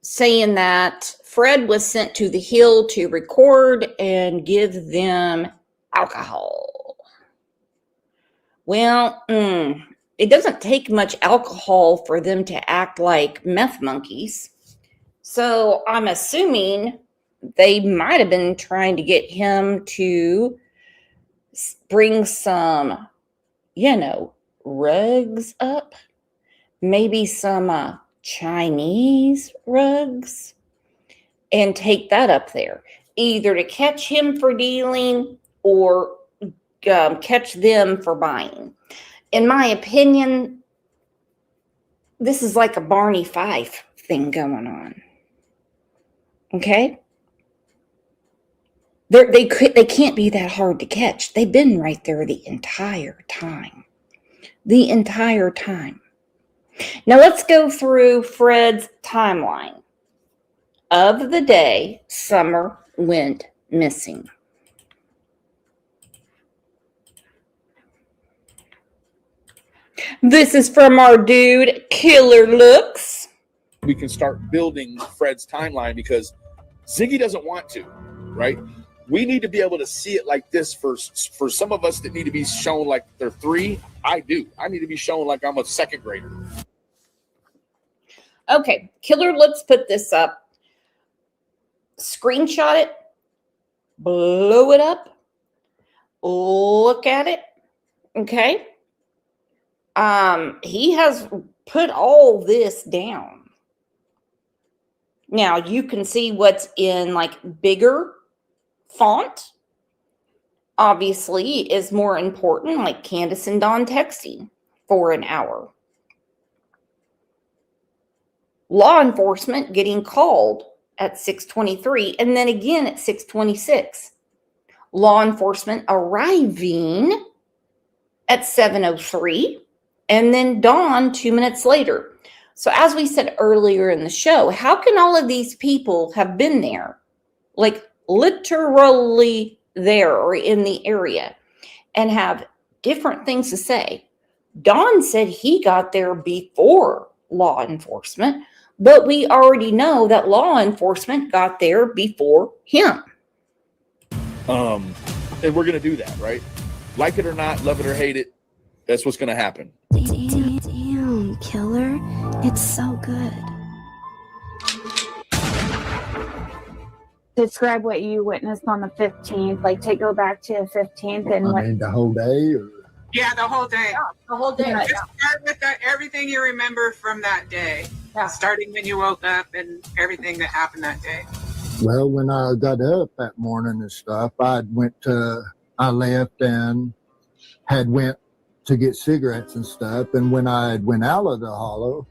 saying that Fred was sent to the hill to record and give them alcohol. Well, it doesn't take much alcohol for them to act like meth monkeys. So I'm assuming they might have been trying to get him to bring some, rugs up. Maybe some Chinese rugs and take that up there. Either to catch him for dealing or catch them for buying. In my opinion, this is like a Barney Fife thing going on. Okay? They can't be that hard to catch. They've been right there the entire time. The entire time. Now let's go through Fred's timeline of the day Summer went missing. This is from our dude, Killer Looks. We can start building Fred's timeline because Ziggy doesn't want to, right? We need to be able to see it like this for some of us that need to be shown like they're 3. I do. I need to be shown like I'm a second grader. Okay, Killer Looks put this up. Screenshot it. Blow it up. Look at it. Okay. He has put all this down. Now you can see what's in like bigger font. Obviously is more important, like Candace and Dawn texting for an hour. Law enforcement getting called at 6:23 and then again at 6:26. Law enforcement arriving at 7:03 and then Dawn 2 minutes later. So as we said earlier in the show, how can all of these people have been there, like literally there or in the area, and have different things to say? Dawn said he got there before law enforcement, but we already know that law enforcement got there before him. And we're going to do that, right? Like it or not, love it or hate it, that's what's going to happen. Damn, Killer. It's so good. Describe what you witnessed on the 15th. Like, go back to the 15th and what. The whole day? Or? Yeah, the whole day. Yeah, the whole day. Just start with everything you remember from that day. Yeah. Starting when you woke up and everything that happened that day. Well, when I got up that morning and stuff, I left and had went to get cigarettes and stuff. And when I went out of the hollow,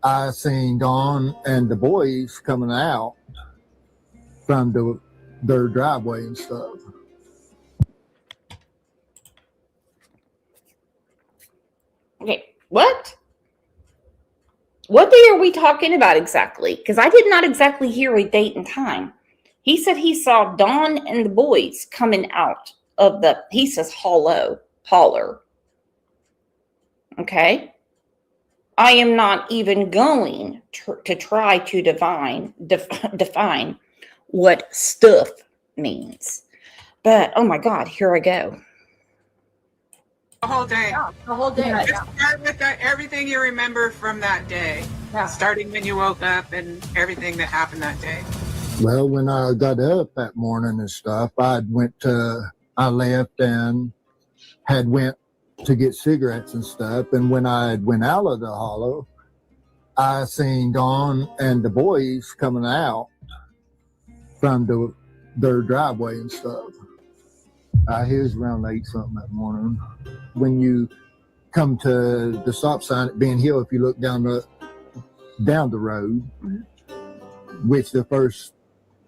I seen Dawn and the boys coming out from their driveway and stuff. Okay, what? What day are we talking about exactly? Because I did not exactly hear a date and time. He said he saw Dawn and the boys coming out of the, he says holler. Okay. I am not even going to try to define what stuff means. But, oh my God, here I go. The whole day. Yeah, the whole day. Just start with everything you remember from that day. Yeah. Starting when you woke up and everything that happened that day. Well, when I got up that morning and stuff, I left and had went to get cigarettes and stuff. And when I went out of the hollow, I seen Dawn and the boys coming out from their driveway and stuff. It was around 8 something that morning. When you come to the stop sign at Ben Hill, if you look down the road, which the first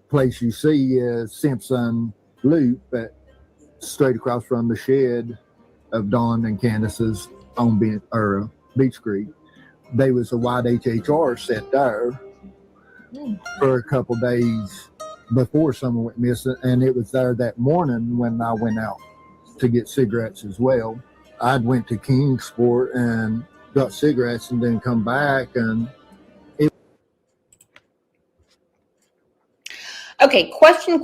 place you see is Simpson Loop, straight across from the shed of Dawn and Candace's on Beach Creek. There was a white HHR set there for a couple days before someone went missing, and it was there that morning when I went out to get cigarettes as well. I went to Kingsport and got cigarettes and then come back and Okay, question.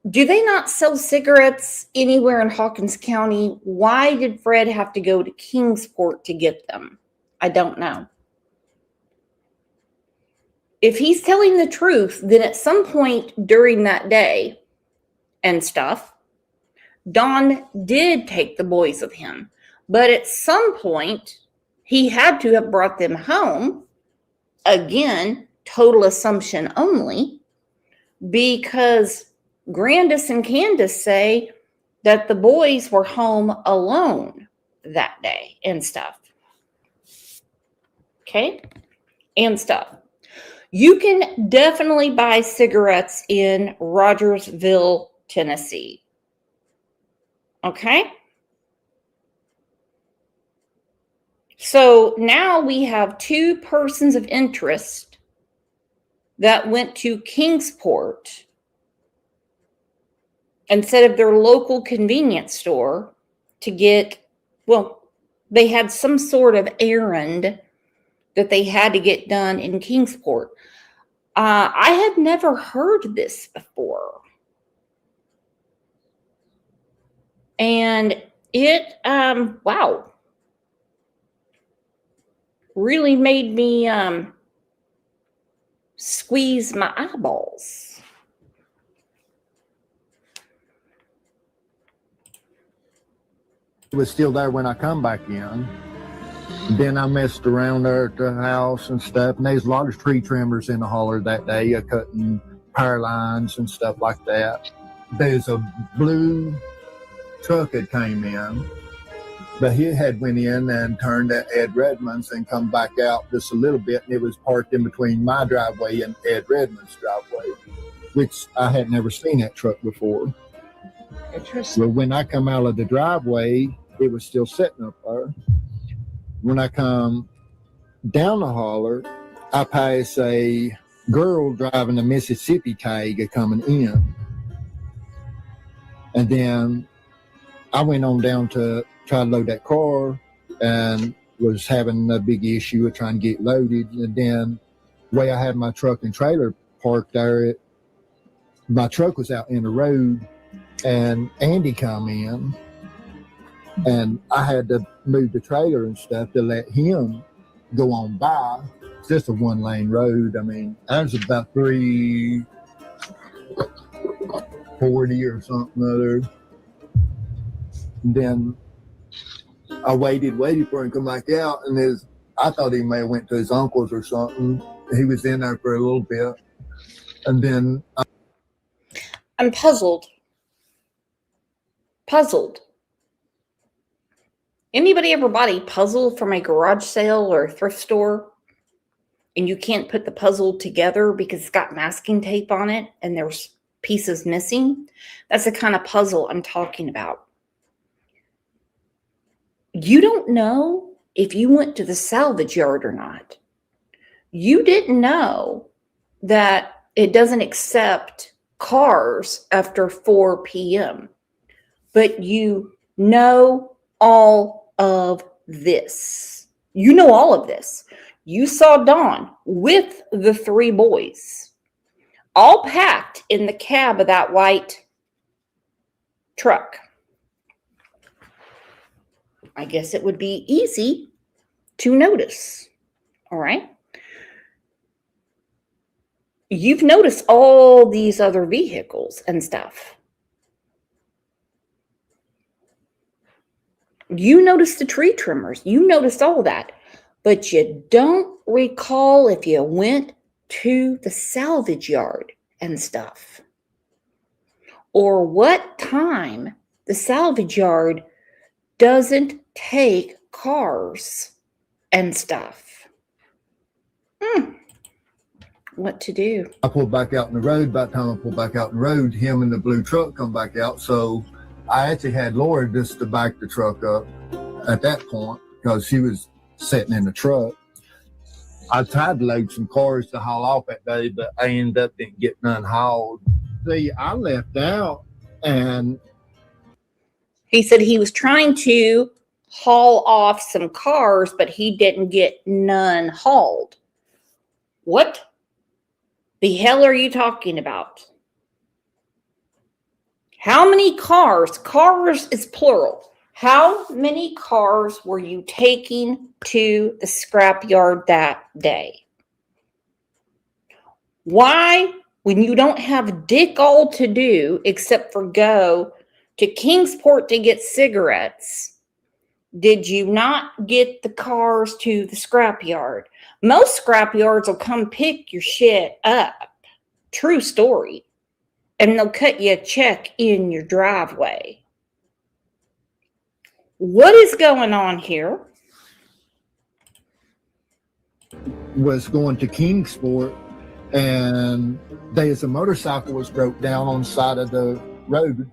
Do they not sell cigarettes anywhere in Hawkins County? Why did Fred have to go to Kingsport to get them? I don't know. If he's telling the truth, then at some point during that day and stuff, Don did take the boys with him. But at some point, he had to have brought them home. Again, total assumption only, because Grandis and Candace say that the boys were home alone that day and stuff. Okay? And stuff. You can definitely buy cigarettes in Rogersville, Tennessee. Okay? So now we have two persons of interest that went to Kingsport instead of their local convenience store to get, well, they had some sort of errand that they had to get done in Kingsport. I had never heard this before. And it, wow, really made me squeeze my eyeballs. it was still there when I come back in. Then I messed around there at the house and stuff. And there's a lot of tree trimmers in the holler that day, cutting power lines and stuff like that. There's a blue truck that came in, but he had went in and turned at Ed Redmond's and come back out just a little bit, and it was parked in between my driveway and Ed Redmond's driveway, which I had never seen that truck before. Interesting. Well, when I come out of the driveway, it was still sitting up there. When I come down the holler, I pass a girl driving a Mississippi tag coming in. And then I went on down to try to load that car and was having a big issue of trying to get loaded. And then the way I had my truck and trailer parked there, my truck was out in the road and Andy come in. And I had to move the trailer and stuff to let him go on by. It's just a one-lane road. I mean, that was about 340 or something other. And then I waited for him to come back out, and I thought he may have went to his uncle's or something. He was in there for a little bit. And then I'm puzzled. Anybody ever bought a puzzle from a garage sale or a thrift store and you can't put the puzzle together because it's got masking tape on it and there's pieces missing? That's the kind of puzzle I'm talking about. You don't know if you went to the salvage yard or not. You didn't know that it doesn't accept cars after 4 p.m., but you know all of this. You know all of this. You saw Dawn with the 3 boys, all packed in the cab of that white truck. I guess it would be easy to notice. All right. You've noticed all these other vehicles and stuff. You noticed the tree trimmers. You noticed all that. But you don't recall if you went to the salvage yard and stuff. Or what time the salvage yard doesn't take cars and stuff. What to do? I pulled back out in the road. By the time I pulled back out in the road, him and the blue truck come back out. So I actually had Laura just to back the truck up at that point because she was sitting in the truck. I tried to load some cars to haul off that day, but I ended up didn't get none hauled. See, I left out and he said he was trying to haul off some cars, but he didn't get none hauled. What the hell are you talking about? How many cars? Cars is plural. How many cars were you taking to the scrapyard that day? Why, when you don't have dick all to do except for go to Kingsport to get cigarettes, did you not get the cars to the scrapyard? Most scrapyards will come pick your shit up. True story. And they'll cut you a check in your driveway. What is going on here? was going to Kingsport, and there's a motorcycle was broke down on the side of the road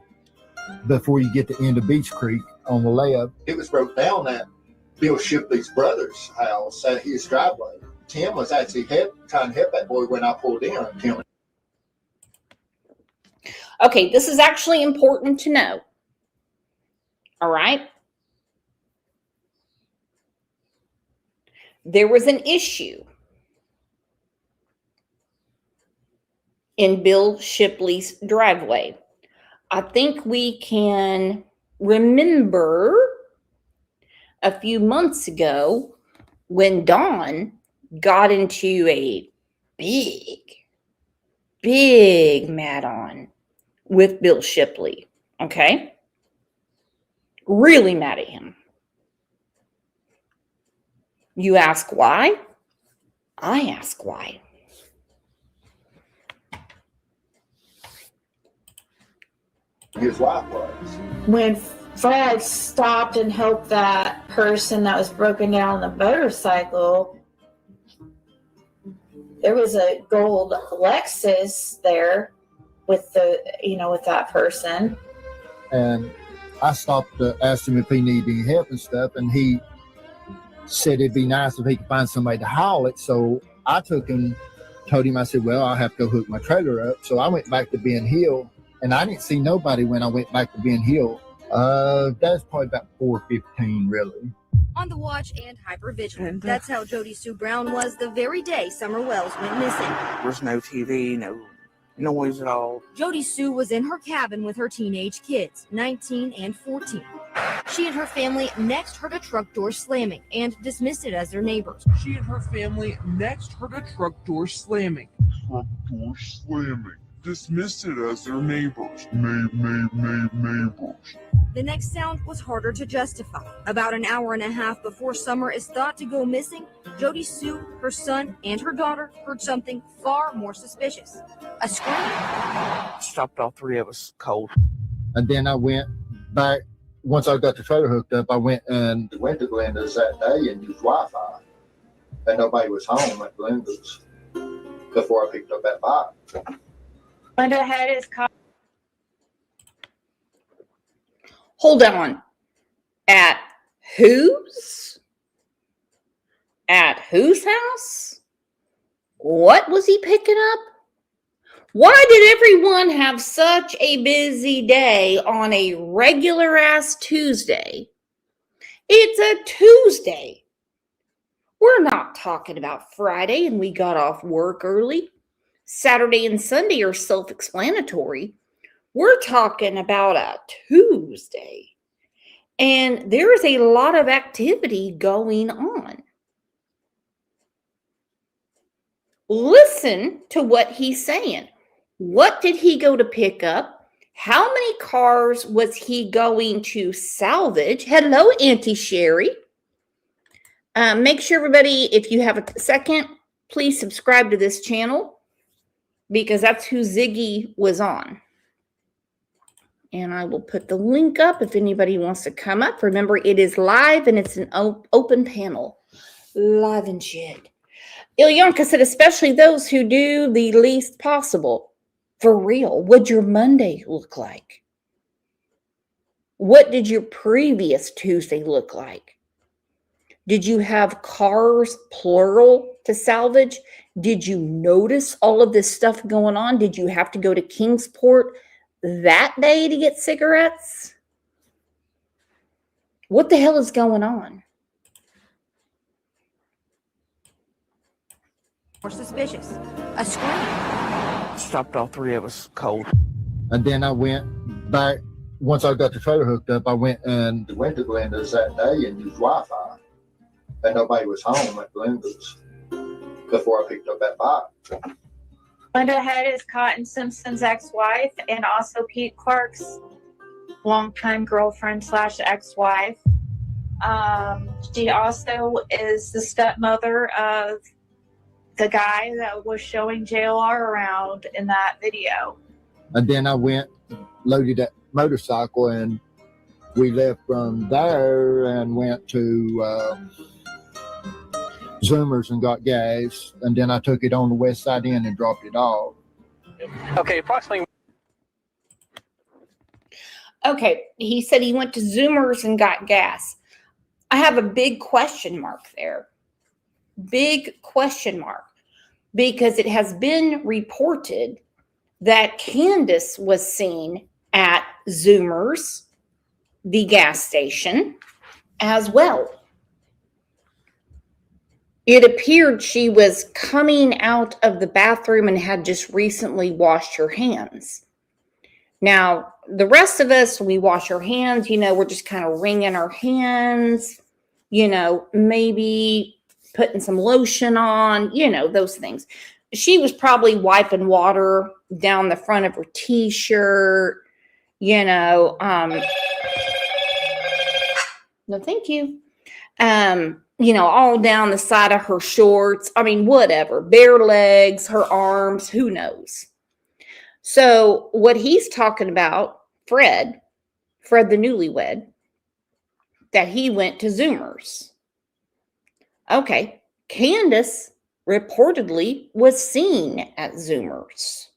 before you get to the end of Beach Creek on the left. It was broke down at Bill Shipley's brother's house at his driveway. Tim was actually trying to help that boy when I pulled in. Tim. Okay, this is actually important to know. All right. There was an issue in Bill Shipley's driveway. I think we can remember a few months ago when Dawn got into a big mad-on with Bill Shipley, okay? Really mad at him. You ask why? I ask why. His wife was. When Fred stopped and helped that person that was broken down on the motorcycle, there was a gold Lexus there with with that person. And I stopped to ask him if he needed any help and stuff, and he said it'd be nice if he could find somebody to haul it. So I told him, I said, well, I'll have to go hook my trailer up. So I went back to Ben Hill, and I didn't see nobody when I went back to Ben Hill. That's probably about 4:15, really. On the watch and hypervigilant. That's how Jody Sue Brown was the very day Summer Wells went missing. There's no TV, no noise at all. Jody Sue was in her cabin with her teenage kids, 19 and 14. She and her family next heard a truck door slamming and dismissed it as their neighbors. She and her family next heard a truck door slamming. Dismissed it as their neighbors. Neighbors. The next sound was harder to justify. About an hour and a half before Summer is thought to go missing, Jody Sue, her son, and her daughter heard something far more suspicious. A scream. Stopped all three of us cold. And then I went back once I got the trailer hooked up, I went to Glenda's that day and used Wi-Fi. And nobody was home at Glenda's before I picked up that bike. Glenda had his car. Hold on. At whose? At whose house? What was he picking up? Why did everyone have such a busy day on a regular ass Tuesday? It's a Tuesday. We're not talking about Friday and we got off work early. Saturday and Sunday are self-explanatory. We're talking about a Tuesday. And there is a lot of activity going on. Listen to what he's saying. What did he go to pick up? How many cars was he going to salvage? Hello, Auntie Sherry. Make sure everybody, if you have a second, please subscribe to this channel because that's who Ziggy was on. And I will put the link up if anybody wants to come up. Remember, it is live and it's an open panel. Live and shit. Ilyanka said, especially those who do the least possible. For real, what'd your Monday look like? What did your previous Tuesday look like? Did you have cars, plural, to salvage? Did you notice all of this stuff going on? Did you have to go to Kingsport that day to get cigarettes? What the hell is going on? More suspicious. A scream. Stopped all three of us cold. And then I went back, once I got the trailer hooked up, I went to Glenda's that day and used Wi-Fi. And nobody was home at Glenda's before I picked up that bike. Glenda had his Cotton Simpson's ex-wife and also Pete Clark's longtime girlfriend / ex-wife. She also is the stepmother of the guy that was showing JLR around in that video. And then I went, loaded that motorcycle, and we left from there and went to Zoomers and got gas. And then I took it on the west side in and dropped it off. Okay, approximately. Okay, he said he went to Zoomers and got gas. I have a big question mark there. Big question mark. Because it has been reported that Candace was seen at Zoomers, the gas station, as well. It appeared she was coming out of the bathroom and had just recently washed her hands. Now, the rest of us, we wash our hands, we're just kind of wringing our hands, maybe putting some lotion on, those things. She was probably wiping water down the front of her t-shirt, no, thank you. All down the side of her shorts. I mean, whatever, bare legs, her arms, who knows? So what he's talking about, Fred the newlywed, that he went to Zoomers. Okay, Candace reportedly was seen at Zoomers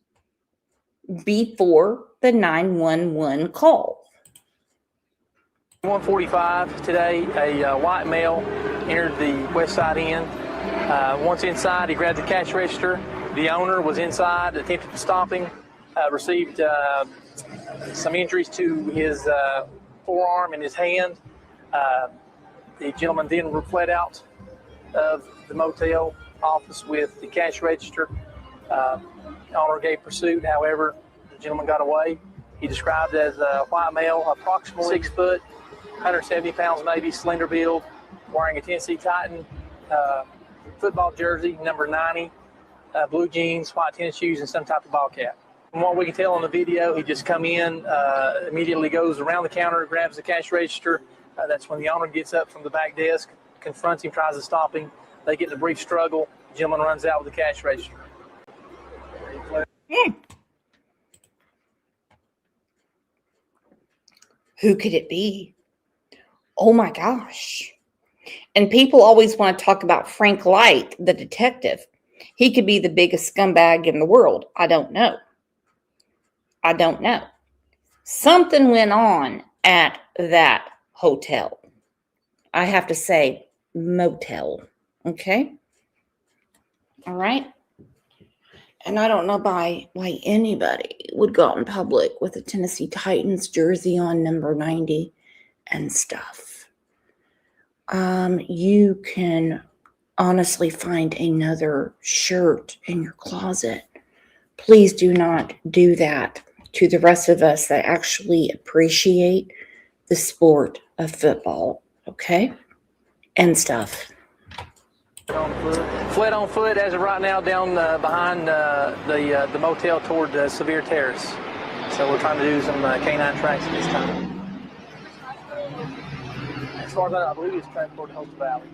before the 911 call. 1:45 today, a white male entered the West Side Inn. Once inside, he grabbed the cash register. The owner was inside, attempted to stop him, received some injuries to his forearm and his hand. The gentleman then fled out of the motel office with the cash register. The owner gave pursuit. However, the gentleman got away. He described as a white male, approximately 6 foot, 170 pounds maybe, slender build, wearing a Tennessee Titan football jersey, number 90, blue jeans, white tennis shoes, and some type of ball cap. From what we can tell on the video, he just come in, immediately goes around the counter, grabs the cash register. That's when the owner gets up from the back desk, confronts him, tries to stop him. They get in a brief struggle. The gentleman runs out with the cash register. Who could it be? Oh my gosh. And people always want to talk about Frank Light, the detective. He could be the biggest scumbag in the world. I don't know. I don't know. Something went on at that hotel. I have to say motel. Okay? All right? And I don't know why anybody would go out in public with a Tennessee Titans jersey on, number 90 and stuff. You can honestly find another shirt in your closet. Please do not do that to the rest of us that actually appreciate the sport of football, okay? And stuff. Fled on foot as of right now down behind the motel toward Severe Terrace. So we're trying to do some canine tracks at this time. As far as I believe he's transported to Host Valley.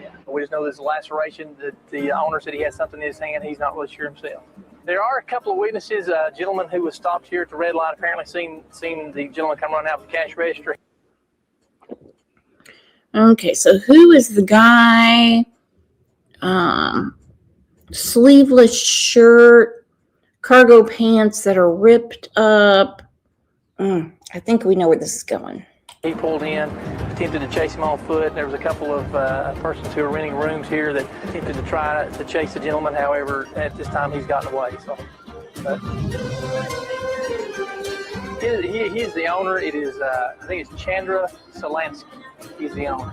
Yeah. We just know there's a laceration. That the owner said he had something in his hand. He's not really sure himself. There are a couple of witnesses. A gentleman who was stopped here at the red light apparently seen the gentleman come running out the cash register. Okay, so who is the guy? Sleeveless shirt, cargo pants that are ripped up. I think we know where this is going. He pulled in, attempted to chase him on foot. There was a couple of persons who were renting rooms here that attempted to try to chase the gentleman. However, at this time, he's gotten away. So, he is the owner. It is, I think it's Chandra Solansky. He's the owner.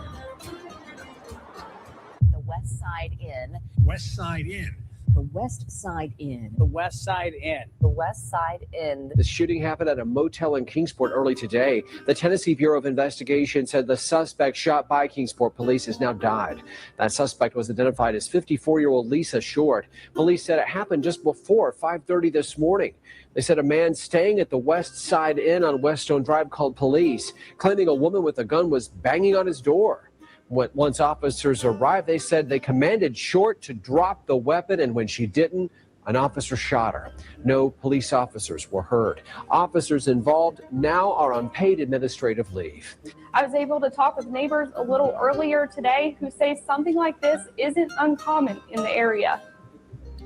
The West Side Inn. West Side Inn. The West Side Inn. The West Side Inn. The West Side Inn. The shooting happened at a motel in Kingsport early today. The Tennessee Bureau of Investigation said the suspect shot by Kingsport police has now died. That suspect was identified as 54-year-old Lisa Short. Police said it happened just before 5:30 this morning. They said a man staying at the West Side Inn on Weststone Drive called police, claiming a woman with a gun was banging on his door. Once officers arrived, they said they commanded Short to drop the weapon, and when she didn't, an officer shot her. No police officers were hurt. Officers involved now are on paid administrative leave. I was able to talk with neighbors a little earlier today who say something like this isn't uncommon in the area.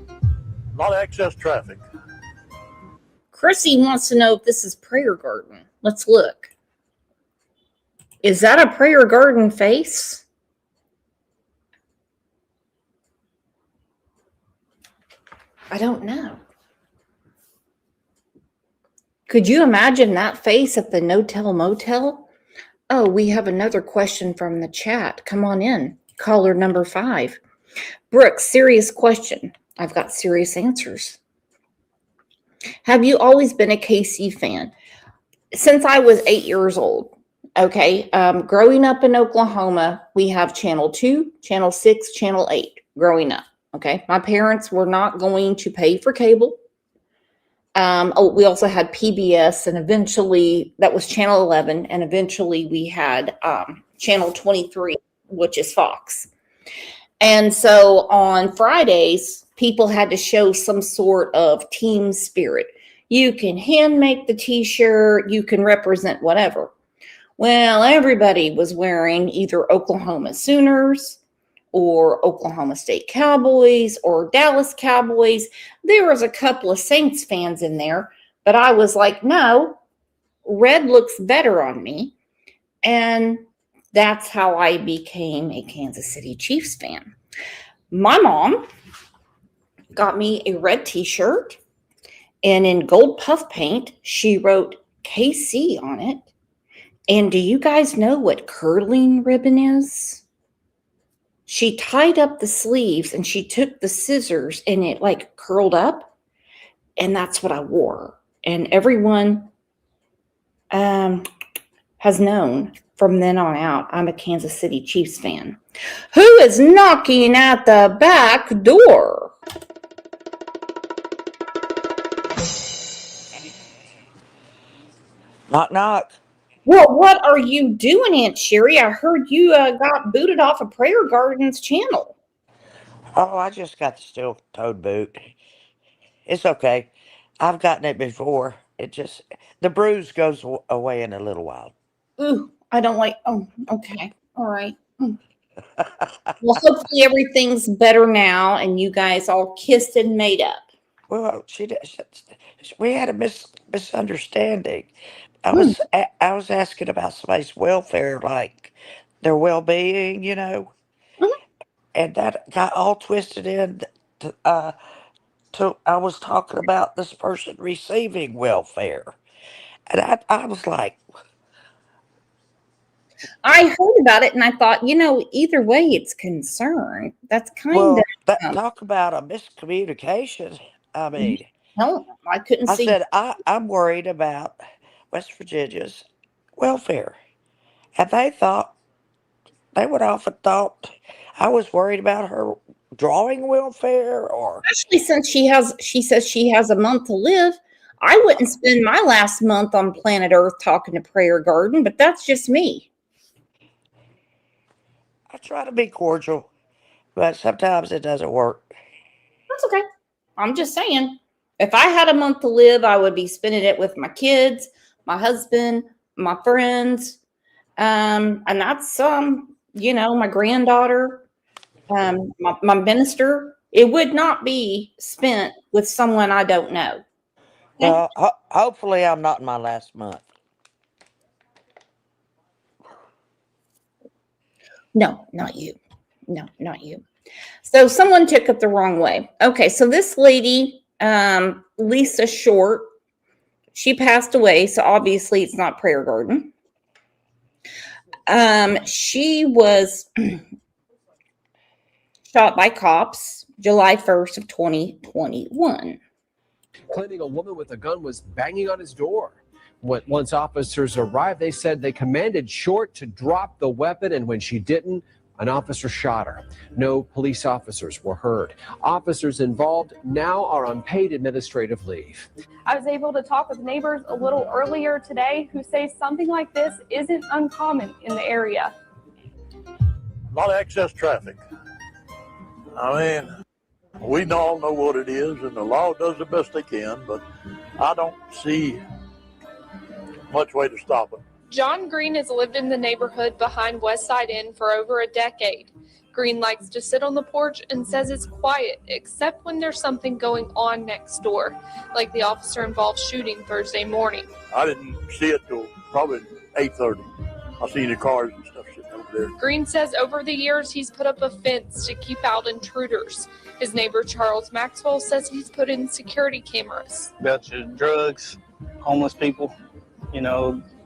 A lot of excess traffic. Chrissy wants to know if this is Prayer Garden. Let's look. Is that a Prayer Garden face? I don't know. Could you imagine that face at the No-Tell Motel? Oh, we have another question from the chat. Come on in. Caller number 5. Brooke, serious question. I've got serious answers. Have you always been a KC fan? Since I was 8 years old. Okay, growing up in Oklahoma, we have Channel 2, Channel 6, Channel 8 growing up. Okay, my parents were not going to pay for cable. We also had PBS, and eventually that was Channel 11, and eventually we had Channel 23, which is Fox. And so on Fridays, people had to show some sort of team spirit. You can hand make the t-shirt, you can represent whatever. Well, everybody was wearing either Oklahoma Sooners or Oklahoma State Cowboys or Dallas Cowboys. There was a couple of Saints fans in there, but I was like, no, red looks better on me. And that's how I became a Kansas City Chiefs fan. My mom got me a red t-shirt, and in gold puff paint, she wrote KC on it. And do you guys know what curling ribbon is? She tied up the sleeves and she took the scissors and it like curled up. And that's what I wore. And everyone has known from then on out, I'm a Kansas City Chiefs fan. Who is knocking at the back door? Knock, knock. Well, what are you doing, Aunt Sherry? I heard you got booted off of Prayer Garden's channel. Oh, I just got the steel-toed boot. It's okay. I've gotten it before. The bruise goes away in a little while. Ooh, I don't like. Oh, okay. All right. Well, hopefully everything's better now and you guys all kissed and made up. Well, we had a misunderstanding. Hmm. I was asking about somebody's welfare, like their well-being, Mhm. and that got all twisted in. To I was talking about this person receiving welfare, and I was like, I heard about it and I thought, either way, it's concern. That's kind well, that of, talk about a miscommunication. I mean, no, I couldn't I see. said I'm worried about West Virginia's welfare, and they would often thought I was worried about her drawing welfare or Especially since she says she has a month to live. I wouldn't spend my last month on planet Earth talking to Prayer Garden, but that's just me. I try to be cordial, but sometimes it doesn't work. That's okay. I'm just saying, if I had a month to live, I would be spending it with my kids, my husband, my friends, and that's my granddaughter, my minister. It would not be spent with someone I don't know. Okay? Well, hopefully I'm not in my last month. No, not you. No, not you. So someone took it the wrong way. Okay, so this lady, Lisa Short, she passed away. So obviously it's not Prayer Garden. She was shot by cops July 1st of 2021. Claiming a woman with a gun was banging on his door. Once officers arrived, they said they commanded Short to drop the weapon, and when she didn't, an officer shot her. No police officers were hurt. Officers involved now are on paid administrative leave. I was able to talk with neighbors a little earlier today who say something like this isn't uncommon in the area. A lot of excess traffic. I mean, we all know what it is, and the law does the best they can, but I don't see much way to stop it. John Green has lived in the neighborhood behind West Side Inn for over a decade. Green likes to sit on the porch and says it's quiet, except when there's something going on next door, like the officer-involved shooting Thursday morning. I didn't see it till probably 8:30. I seen the cars and stuff sitting over there. Green says over the years he's put up a fence to keep out intruders. His neighbor Charles Maxwell says he's put in security cameras. Bunch of drugs, homeless people,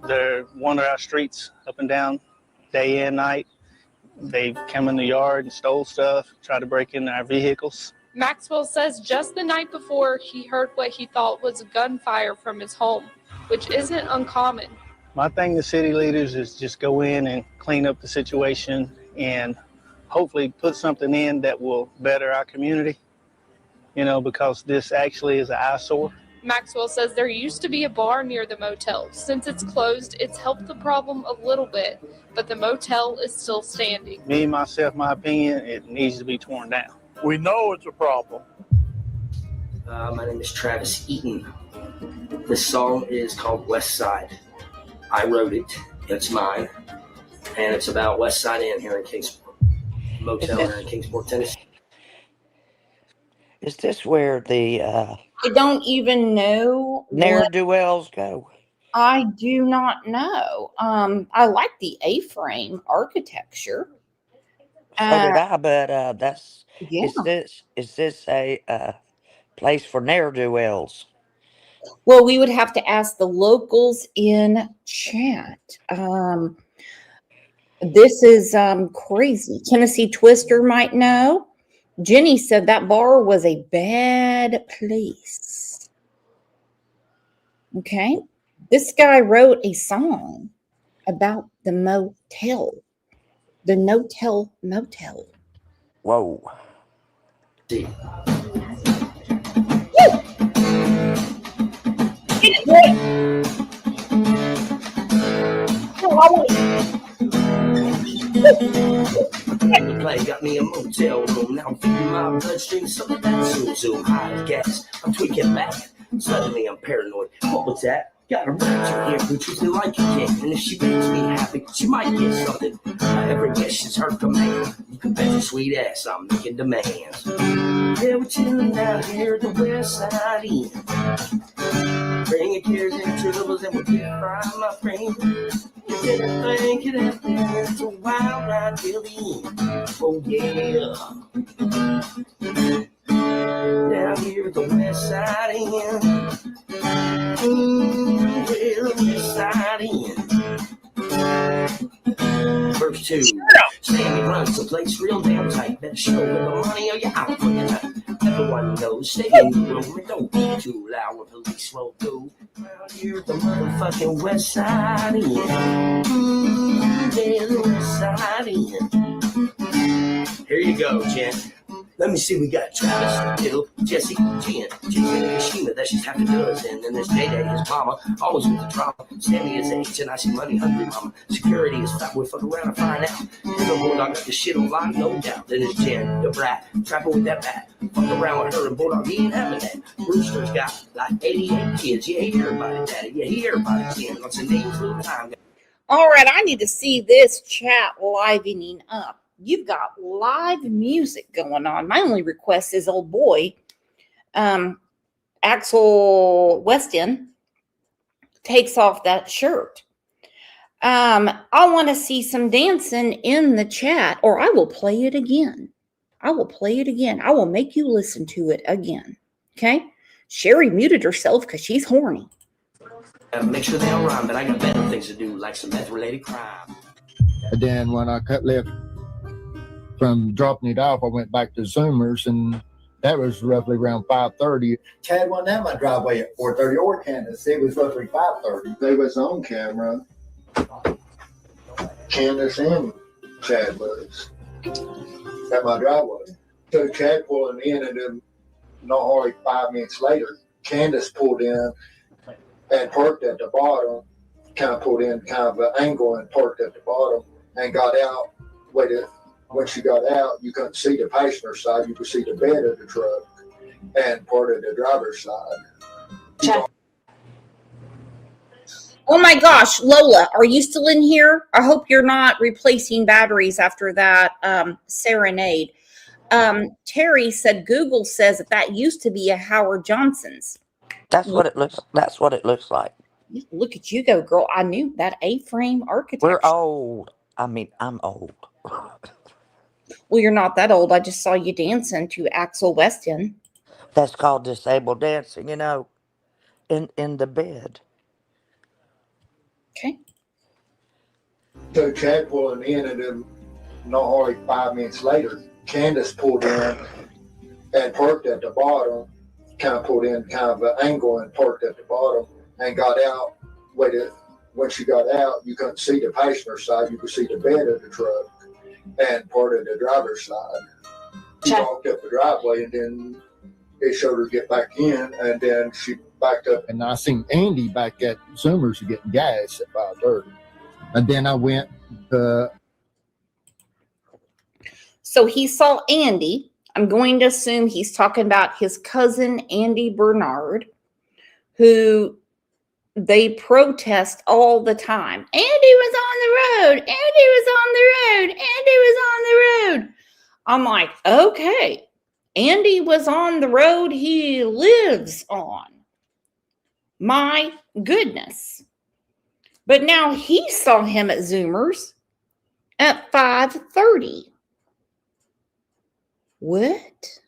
they're wandering our streets up and down day and night. They come in the yard and stole stuff, tried to break into our vehicles. Maxwell says just the night before he heard what he thought was gunfire from his home, which isn't uncommon. My thing to city leaders is just go in and clean up the situation and hopefully put something in that will better our community, because this actually is an eyesore. Maxwell says there used to be a bar near the motel. Since it's closed, it's helped the problem a little bit, but the motel is still standing. Me, myself, my opinion, it needs to be torn down. We know it's a problem. My name is Travis Eaton. This song is called West Side. I wrote it. It's mine. And it's about West Side Inn here in Kingsport. Motel here in Kingsport, Tennessee. Is this where the I don't even know. ne'er-do-wells go? I do not know. I like the A-frame architecture. So did I, but Yeah. is this a place for ne'er-do-wells? Well, we would have to ask the locals in chat. This is crazy. Tennessee Twister might know. Jenny said that bar was a bad place. Okay. This guy wrote a song about the motel, the no-tell motel. Whoa. See. Get it, boy. Oh, I want it. Play got me a motel room. Now I'm feeding my bloodstream something that's zoom high as gas. I'm tweaking back. Suddenly I'm paranoid. What was that? Got a right to here, but you feel like you can. And if she makes me happy, she might get something. Every wish is her command. You can bet your sweet ass I'm making demands. Yeah, we're chilling out here at the West Side Inn. Bring your cares and troubles and we'll get right, my friend. Get that thing, get out there. It's a wild ride till the end. Oh, yeah. Down here at the West Side Inn. Yeah, the West Side Inn. Verse 2. Sammy runs the place real damn tight. Better show with the money or you're out for your time. Everyone knows, stay in the room and don't be too loud when police roll through. Out here at the motherfucking West Side Inn. Yeah, the West Side Inn. Here you go, Jen. Let me see, we got Travis, Bill, Jesse, Jen, Jason, and Kashima, that's just half a dozen. And there's Day-Day, his mama, always with the drama. Sammy is H, and I see money hungry mama. Security is fat, we'll fuck around and find out. And the Bulldog got the shit on line, no doubt. Then there's Jen, the brat, trapping with that bat. Fuck around with her and Bulldog, he ain't having that. Rooster's got like 88 kids, yeah, he everybody daddy, yeah, he everybody Jen. What's the name for the time? All right, I need to see this chat livening up. You've got live music going on. My only request is old boy, Axel Weston, takes off that shirt. I want to see some dancing in the chat, or I will play it again. I will play it again. I will make you listen to it again. Okay? Sherry muted herself because she's horny. Make sure they don't rhyme, but I got better things to do, like some meth-related crime. And then when I left from dropping it off, I went back to Zoomers, and that was roughly around 5:30. Chad wasn't at my driveway at 4:30 or Candace. It was roughly 5:30. They was on camera. Candace and Chad was at my driveway. So Chad pulling in, and then not hardly 5 minutes later, Candace pulled in and parked at the bottom, kind of pulled in kind of an angle and parked at the bottom and got out, waited. When she got out, you couldn't see the passenger side. You could see the bed of the truck and part of the driver's side. Oh my gosh, Lola, are you still in here? I hope you're not replacing batteries after that serenade. Terry said Google says that used to be a Howard Johnson's. That's what it looks. That's what it looks like. Look at you go, girl. I knew that A-frame architecture. We're old. I mean, I'm old. Well, you're not that old. I just saw you dancing to Axel Weston. That's called disabled dancing, you know, in the bed. Okay. So Chad pulling in, and then not hardly 5 minutes later, Candace pulled in and parked at the bottom, kind of pulled in kind of an angle and parked at the bottom and got out, waited. When she got out, you couldn't see the passenger side. You could see the bed of the truck and part of the driver's side. She walked up the driveway, and then it showed her get back in, and then she backed up. And I seen Andy back at Zoomers getting gas at 5:30. And then I went So he saw Andy. I'm going to assume he's talking about his cousin, Andy Bernard, who they protest all the time. Andy was on the road. Andy was on the road. Andy was on the road. I'm like, okay. Andy was on the road he lives on. My goodness. But now he saw him at Zoomers at 5:30. What?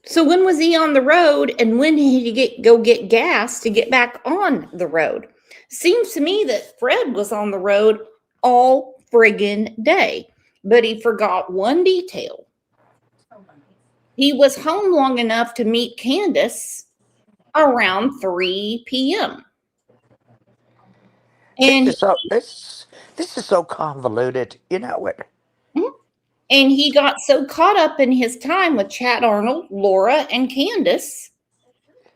So when was he on the road, and when did he go get gas to get back on the road? Seems to me that Fred was on the road all friggin' day, but he forgot one detail. He was home long enough to meet Candace around 3 p.m. And this is so convoluted. You know it. And he got so caught up in his time with Chad Arnold, Laura, and Candace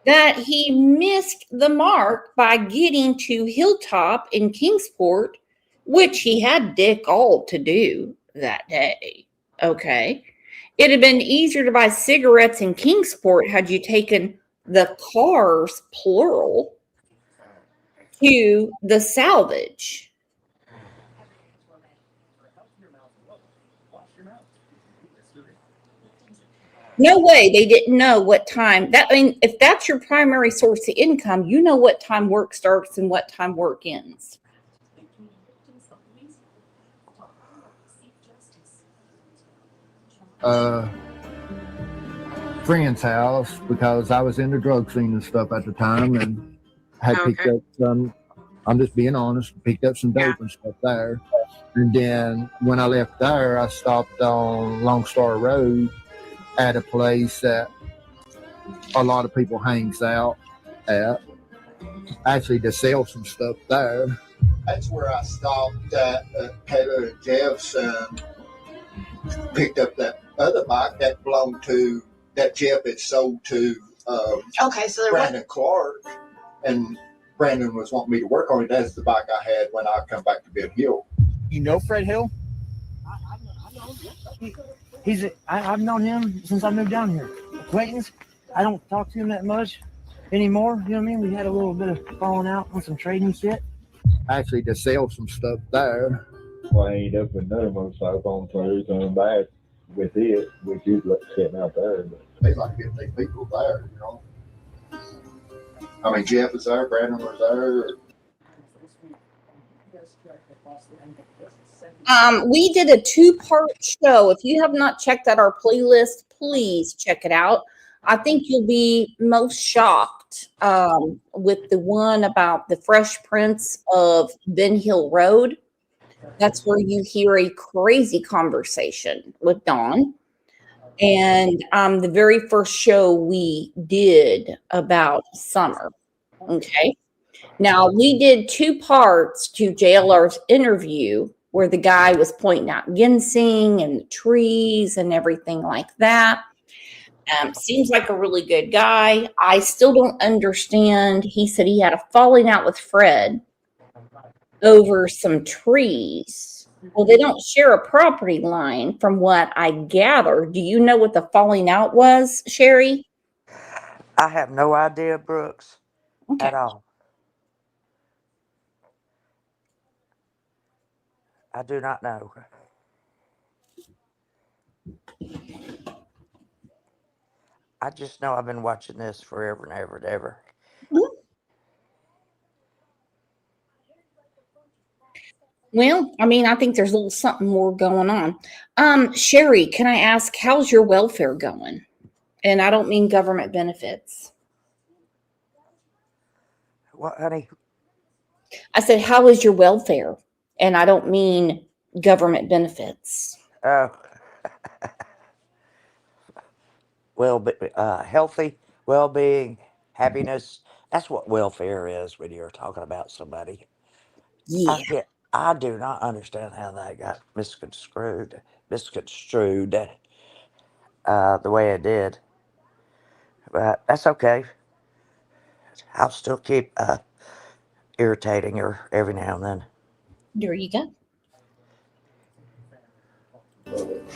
that he missed the mark by getting to Hilltop in Kingsport, which he had dick all to do that day. Okay. It had been easier to buy cigarettes in Kingsport had you taken the cars, plural, to the salvage. No way they didn't know what time that. I mean, if that's your primary source of income, you know what time work starts and what time work ends. Friend's house, because I was in the drug scene and stuff at the time, and had picked up some. I'm just being honest. Picked up some dope and stuff there, and then when I left there, I stopped on Lone Star Road at a place that a lot of people hangs out at, actually to sell some stuff there. That's where I stopped at Taylor and Jeff's and picked up that other bike that belonged to, that Jeff had sold to Okay, so there Brandon Clark, and Brandon was wanting me to work on it. That's the bike I had when I come back to Ben Hill. You know Fred Hill? I've known him since I moved down here. Acquaintance. I don't talk to him that much anymore. You know what I mean? We had a little bit of falling out on some trading shit. Actually, to sell some stuff there. Well, I ended up with another motorcycle on Thursday coming back with it, which is sitting out there. But They like to get their people there, you know. I mean, Jeff was there, Brandon was there. We did a 2-part show. If you have not checked out our playlist, please check it out. I think you'll be most shocked with the one about the Fresh Prince of Ben Hill Road. That's where you hear a crazy conversation with Dawn. And the very first show we did about Summer. Okay. Now, we did 2 parts to JLR's interview where the guy was pointing out ginseng and the trees and everything like that. Seems like a really good guy. I still don't understand. He said he had a falling out with Fred over some trees. Well, they don't share a property line from what I gather. Do you know what the falling out was, Sherry? I have no idea, Brooks, at all. I do not know. I just know I've been watching this forever and ever and ever. Well, I mean, I think there's a little something more going on. Sherry, can I ask, how's your welfare going? And I don't mean government benefits. What, honey? I said, how is your welfare? And I don't mean government benefits. Oh. Healthy, well-being, happiness. That's what welfare is when you're talking about somebody. Yeah. I do not understand how that got misconstrued the way it did. But that's okay. I'll still keep irritating her every now and then. There you go.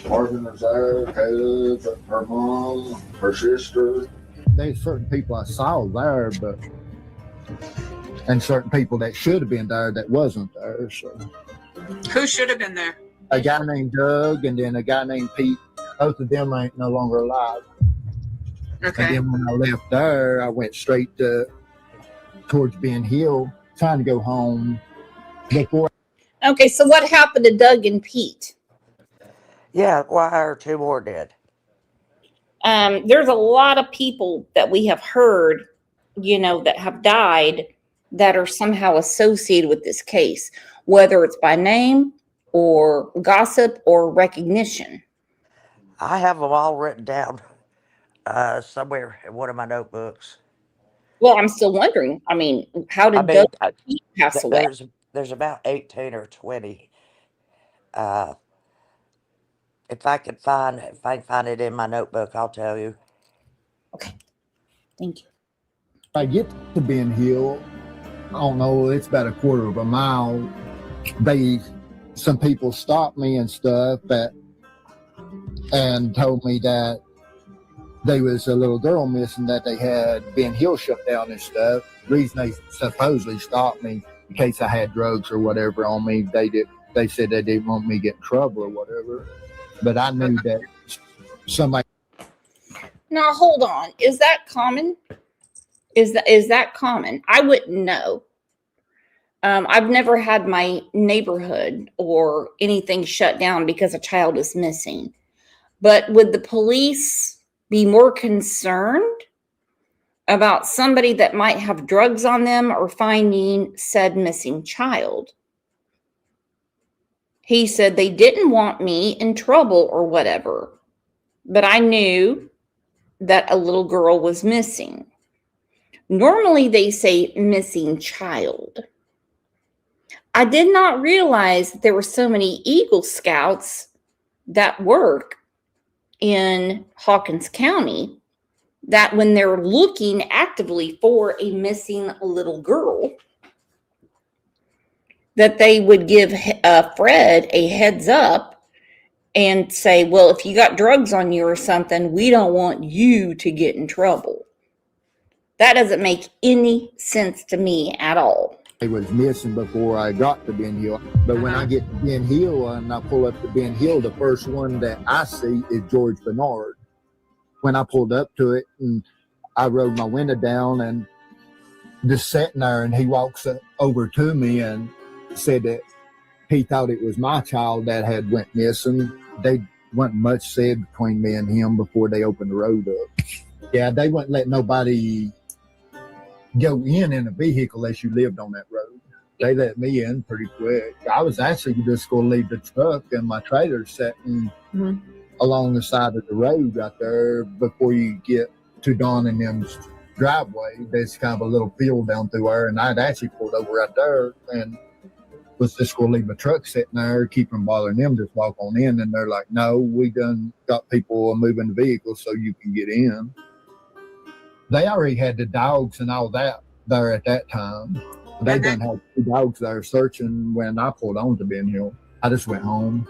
Marvin was there, Caleb, her mom, her sister. There's certain people I saw there, but and certain people that should have been there that wasn't there. So Who should have been there? a guy named Doug and then a guy named Pete. Both of them ain't no longer alive. Okay. And then when I left there, I went straight towards Ben Hill, trying to go home before. Okay, so what happened to Doug and Pete? Yeah, why are 2 more dead? There's a lot of people that we have heard, that have died that are somehow associated with this case, whether it's by name or gossip or recognition. I have them all written down somewhere in one of my notebooks. Well, I'm still wondering. I mean, how did Doug and Pete pass away? There's about 18 or 20. If I can find it in my notebook, I'll tell you. Okay. Thank you. I get to Ben Hill, I don't know, it's about a quarter of a mile. Some people stopped me and stuff and told me that there was a little girl missing that they had Ben Hill shut down and stuff. The reason they supposedly stopped me in case I had drugs or whatever on me, they said they didn't want me to get in trouble or whatever. But I knew that somebody. Now hold on. Is that common? Is that common? I wouldn't know. I've never had my neighborhood or anything shut down because a child is missing. But would the police be more concerned about somebody that might have drugs on them or finding said missing child? He said they didn't want me in trouble or whatever, but I knew that a little girl was missing. Normally they say missing child. I did not realize that there were so many Eagle Scouts that work in Hawkins County that when they're looking actively for a missing little girl, that they would give Fred a heads up and say, well, if you got drugs on you or something, we don't want you to get in trouble. That doesn't make any sense to me at all. It was missing before I got to Ben Hill. But when I get to Ben Hill and I pull up to Ben Hill, the first one that I see is George Bernard. When I pulled up to it and I rolled my window down and just sitting there, and he walks over to me and said that he thought it was my child that had went missing. They wasn't much said between me and him before they opened the road up. Yeah, they wouldn't let nobody go in a vehicle unless you lived on that road. They let me in pretty quick. I was actually just going to leave the truck and my trailer sitting along the side of the road right there before you get to Don and them's driveway. There's kind of a little field down through there, and I'd actually pulled over right there and was just going to leave my truck sitting there, keep from bothering them, just walk on in. And they're like, no, we done got people moving the vehicle so you can get in. They already had the dogs and all that there at that time. They done had 2 dogs there searching when I pulled on to Ben Hill. I just went home.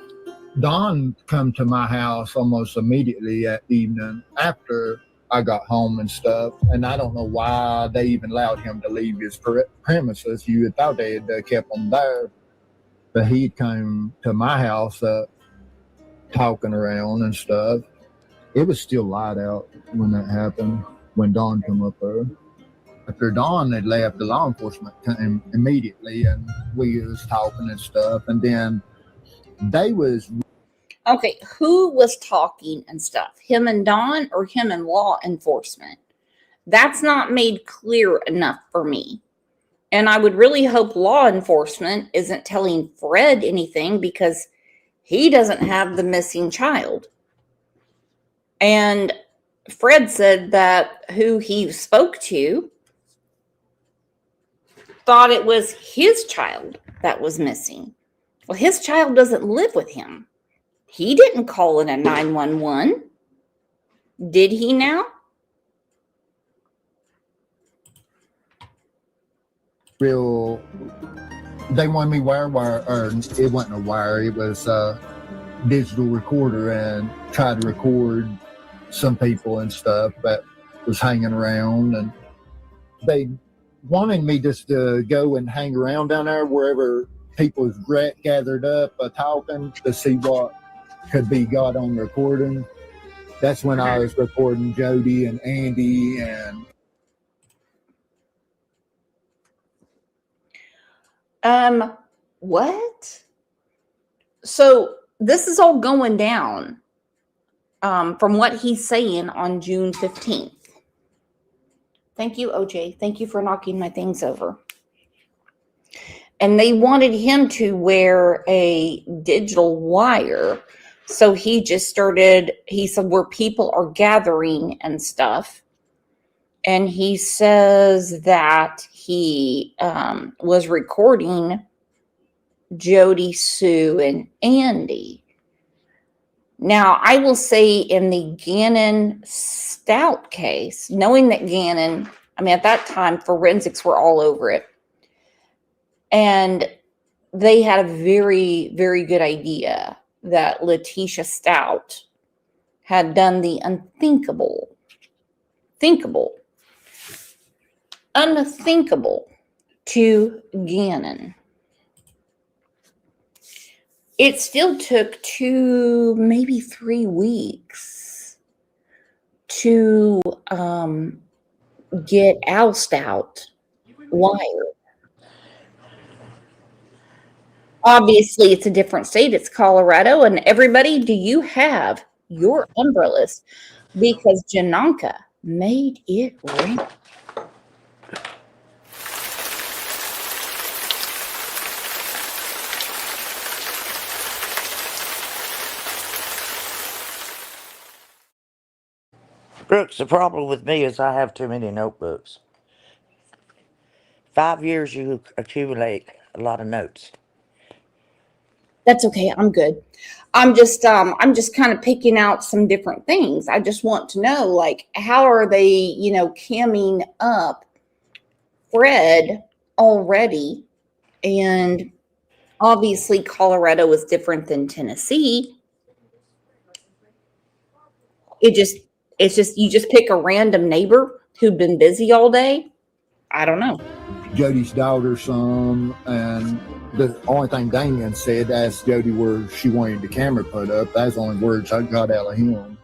Don come to my house almost immediately that evening after I got home and stuff. And I don't know why they even allowed him to leave his premises. You would thought they had kept him there. But he'd come to my house talking around and stuff. It was still light out when that happened. When Dawn come up there. After Dawn had left, the law enforcement came immediately and we was talking and stuff. And then they was... Okay, who was talking and stuff? Him and Dawn or him and law enforcement? That's not made clear enough for me. And I would really hope law enforcement isn't telling Fred anything because he doesn't have the missing child. And Fred said that who he spoke to thought it was his child that was missing. Well, his child doesn't live with him. He didn't call in a 911. Did he now? They wanted me wire, or it wasn't a wire, it was a digital recorder, and tried to record some people and stuff that was hanging around, and they wanted me just to go and hang around down there wherever people was gathered up talking to see what could be got on recording. That's when I was recording Jody and Andy and what? So this is all going down from what he's saying on June 15th. Thank you, OJ. Thank you for knocking my things over. And they wanted him to wear a digital wire. So he just started, he said, where people are gathering and stuff. And he says that he was recording Jody, Sue, and Andy. Now, I will say in the Gannon Stout case, knowing that Gannon, I mean, at that time, forensics were all over it. And they had a very, very good idea that Letitia Stout had done the unthinkable unthinkable to Gannon. It still took 2, maybe 3 weeks to get Oust out wired. Obviously, it's a different state. It's Colorado. And everybody, do you have your umbrellas? Because Jananka made it rain. Brooks, the problem with me is I have too many notebooks. 5 years, you accumulate a lot of notes. That's okay. I'm good. I'm just kind of picking out some different things. I just want to know, like, how are they, camming up Fred already? And obviously Colorado is different than Tennessee. It's just you just pick a random neighbor who'd been busy all day. I don't know. Jody's daughter some, and the only thing Damien said, asked Jody where she wanted the camera put up. That's the only words I got out of him.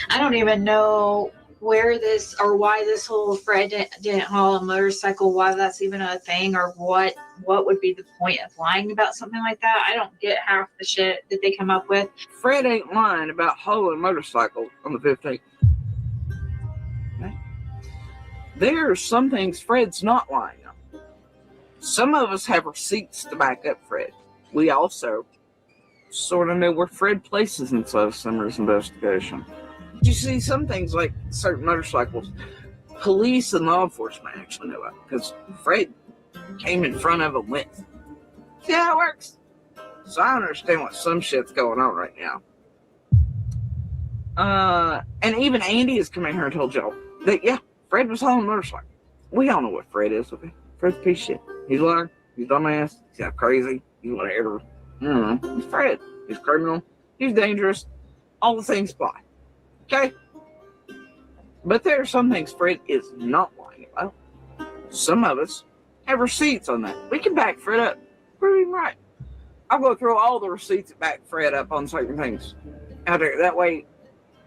I don't even know where this or why this whole Fred didn't haul a motorcycle, why that's even a thing, or what would be the point of lying about something like that. I don't get half the shit that they come up with. Fred ain't lying about hauling a motorcycle on the 15th. Okay. There are some things Fred's not lying on. Some of us have receipts to back up Fred. We also sort of know where Fred places himself in Summer's investigation. You see, some things like certain motorcycles, police and law enforcement actually know about, because Fred came in front of them with. See how it works? So I understand what some shit's going on right now. And even Andy has come in here and told y'all that, yeah, Fred was hauling a motorcycle. We all know what Fred is, okay? Fred's a piece of shit. He's a liar. He's a dumbass. He's crazy. He's whatever. He's Fred. He's criminal. He's dangerous. All the things apply. Okay? But there are some things Fred is not lying about. Some of us have receipts on that. We can back Fred up. Prove him right. I'll go through all the receipts that back Fred up on certain things out there. That way,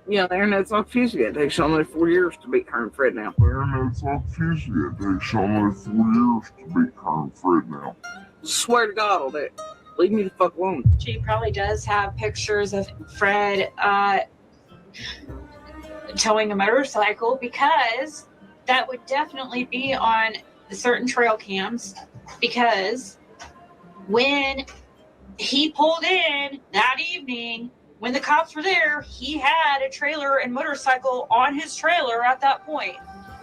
the internet's not confusing yet. It takes only 4 years to beat her and Fred now. The internet's not confusing yet. It takes only 4 years to beat her and Fred now. Swear to God, I'll do it. Leave me the fuck alone. She probably does have pictures of Fred towing a motorcycle, because that would definitely be on certain trail cams, because when he pulled in that evening, when the cops were there, he had a trailer and motorcycle on his trailer at that point.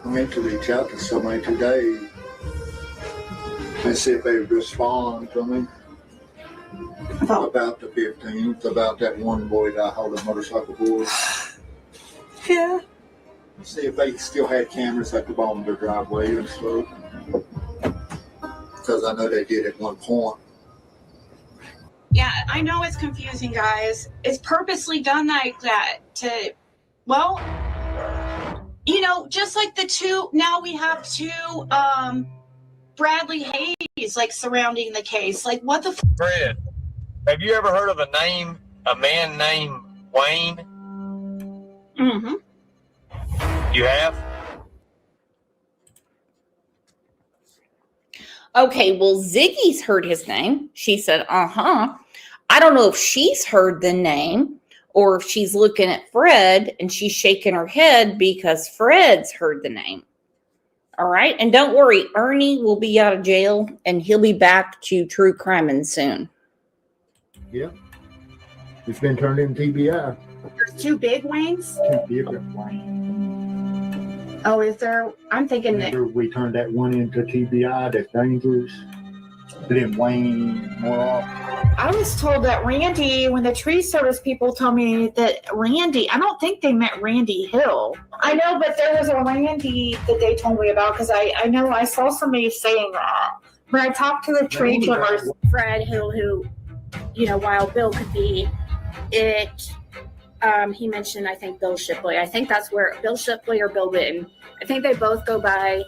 I meant to reach out to somebody today and see if they would respond to me about the 15th, about that one boy that I hauled a motorcycle for. Yeah. See if they still had cameras at the bottom of their driveway and stuff. Because I know they did at one point. Yeah, I know it's confusing, guys. It's purposely done like that to, well, just like the two, now we have two Bradley Hayes, like, surrounding the case. Like, what the Fred, have you ever heard of a man named Wayne? Mm-hmm. You have? Okay, well, Ziggy's heard his name. She said, uh-huh. I don't know if she's heard the name or if she's looking at Fred and she's shaking her head because Fred's heard the name. All right? And don't worry, Ernie will be out of jail and he'll be back to true criming soon. Yeah. It's been turned into TBI. There's two big Waynes? Two different Waynes. Oh, is there? I'm thinking that. We turned that one into TBI, that's dangerous. But then Wayne more often. I was told that Randy, when the tree service people told me that Randy, I don't think they meant Randy Hill. I know, but there was a Randy that they told me about, because I know I saw somebody saying that. When I talked to the tree trimmers, Fred Hill, who, Wild Bill could be, it he mentioned, I think, Bill Shipley. I think that's where Bill Shipley or Bill Witten. I think they both go by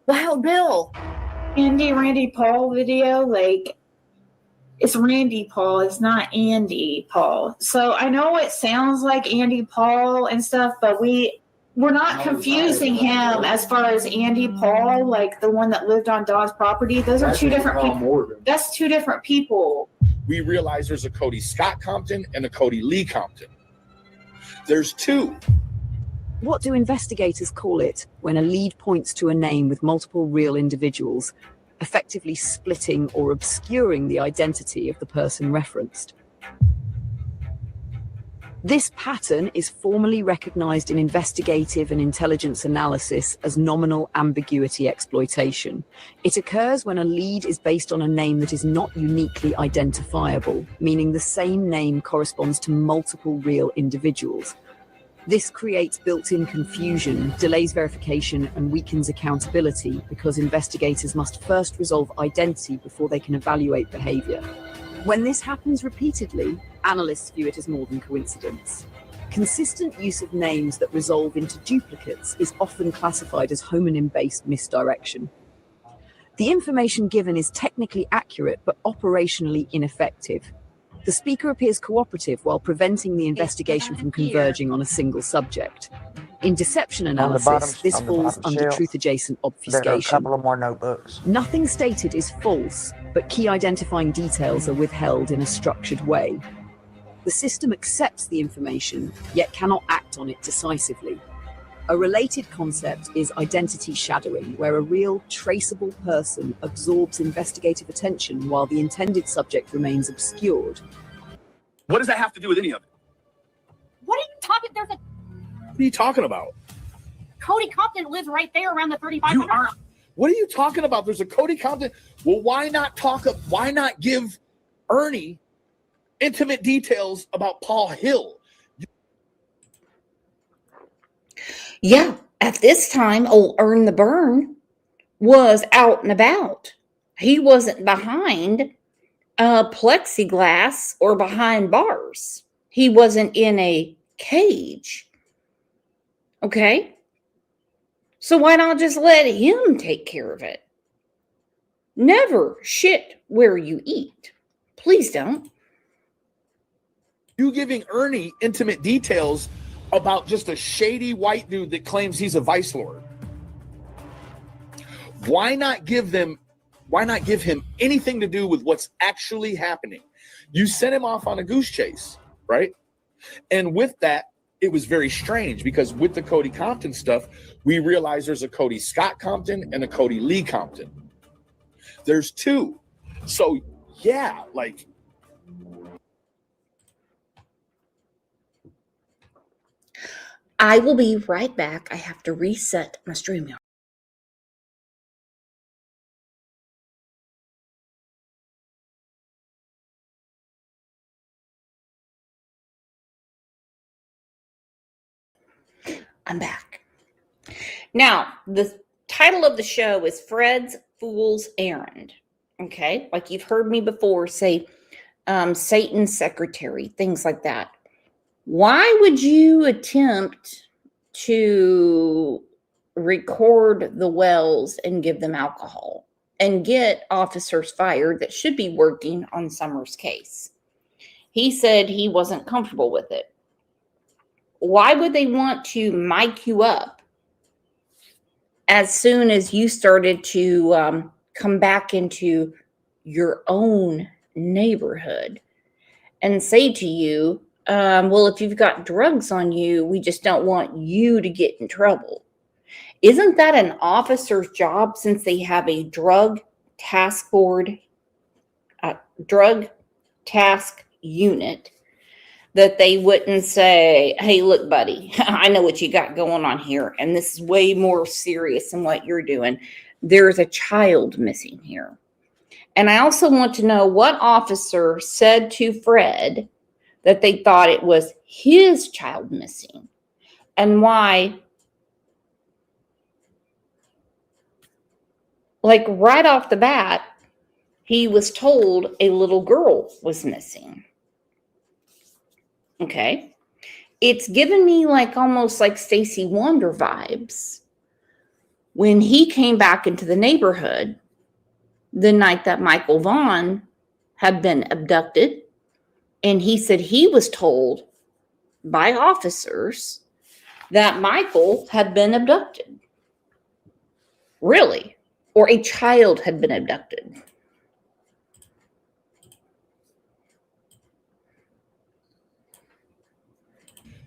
Wild Bill. Randy Paul video, like, it's Randy Paul, it's not Andy Paul. So I know it sounds like Andy Paul and stuff, but we're not confusing him as far as Andy Paul, like the one that lived on Don's property. Those are two different people. That's two different people. We realize there's a Cody Scott Compton and a Cody Lee Compton. There's two. What do investigators call it when a lead points to a name with multiple real individuals, effectively splitting or obscuring the identity of the person referenced? This pattern is formally recognized in investigative and intelligence analysis as nominal ambiguity exploitation. It occurs when a lead is based on a name that is not uniquely identifiable, meaning the same name corresponds to multiple real individuals. This creates built-in confusion, delays verification, and weakens accountability because investigators must first resolve identity before they can evaluate behavior. When this happens repeatedly, analysts view it as more than coincidence. Consistent use of names that resolve into duplicates is often classified as homonym-based misdirection. The information given is technically accurate but operationally ineffective. The speaker appears cooperative while preventing the investigation from converging on a single subject. In deception analysis, this falls under truth-adjacent obfuscation. There are a couple of more notebooks. Nothing stated is false, but key identifying details are withheld in a structured way. The system accepts the information, yet cannot act on it decisively. A related concept is identity shadowing, where a real, traceable person absorbs investigative attention while the intended subject remains obscured. What does that have to do with any of it? What are you talking? There's a What are you talking about? Cody Compton lives right there around the 35. What are you talking about? There's a Cody Compton. Well, why not give Ernie intimate details about Paul Hill? Yeah, at this time, old Earn the Burn was out and about. He wasn't behind plexiglass or behind bars. He wasn't in a cage. Okay? So why not just let him take care of it? Never shit where you eat. Please don't. You giving Ernie intimate details about just a shady white dude that claims he's a vice lord. Why not give him anything to do with what's actually happening? You sent him off on a goose chase, right? And with that, it was very strange because with the Cody Compton stuff, we realized there's a Cody Scott Compton and a Cody Lee Compton. There's two. So yeah, like, I will be right back. I have to reset my StreamYard. I'm back. Now, the title of the show is Fred's Fool's Errand. Okay? Like you've heard me before say Satan's secretary, things like that. Why would you attempt to record the wells and give them alcohol and get officers fired that should be working on Summer's case? He said he wasn't comfortable with it. Why would they want to mic you up as soon as you started to come back into your own neighborhood and say to you, well, if you've got drugs on you, we just don't want you to get in trouble. Isn't that an officer's job since they have a drug task unit that they wouldn't say, hey, look, buddy, I know what you got going on here, and this is way more serious than what you're doing. There's a child missing here. And I also want to know what officer said to Fred that they thought it was his child missing and why, like right off the bat, he was told a little girl was missing. Okay. It's given me like almost like Stacy Wonder vibes when he came back into the neighborhood the night that Michael Vaughn had been abducted. And he said he was told by officers that Michael had been abducted. Really? Or a child had been abducted.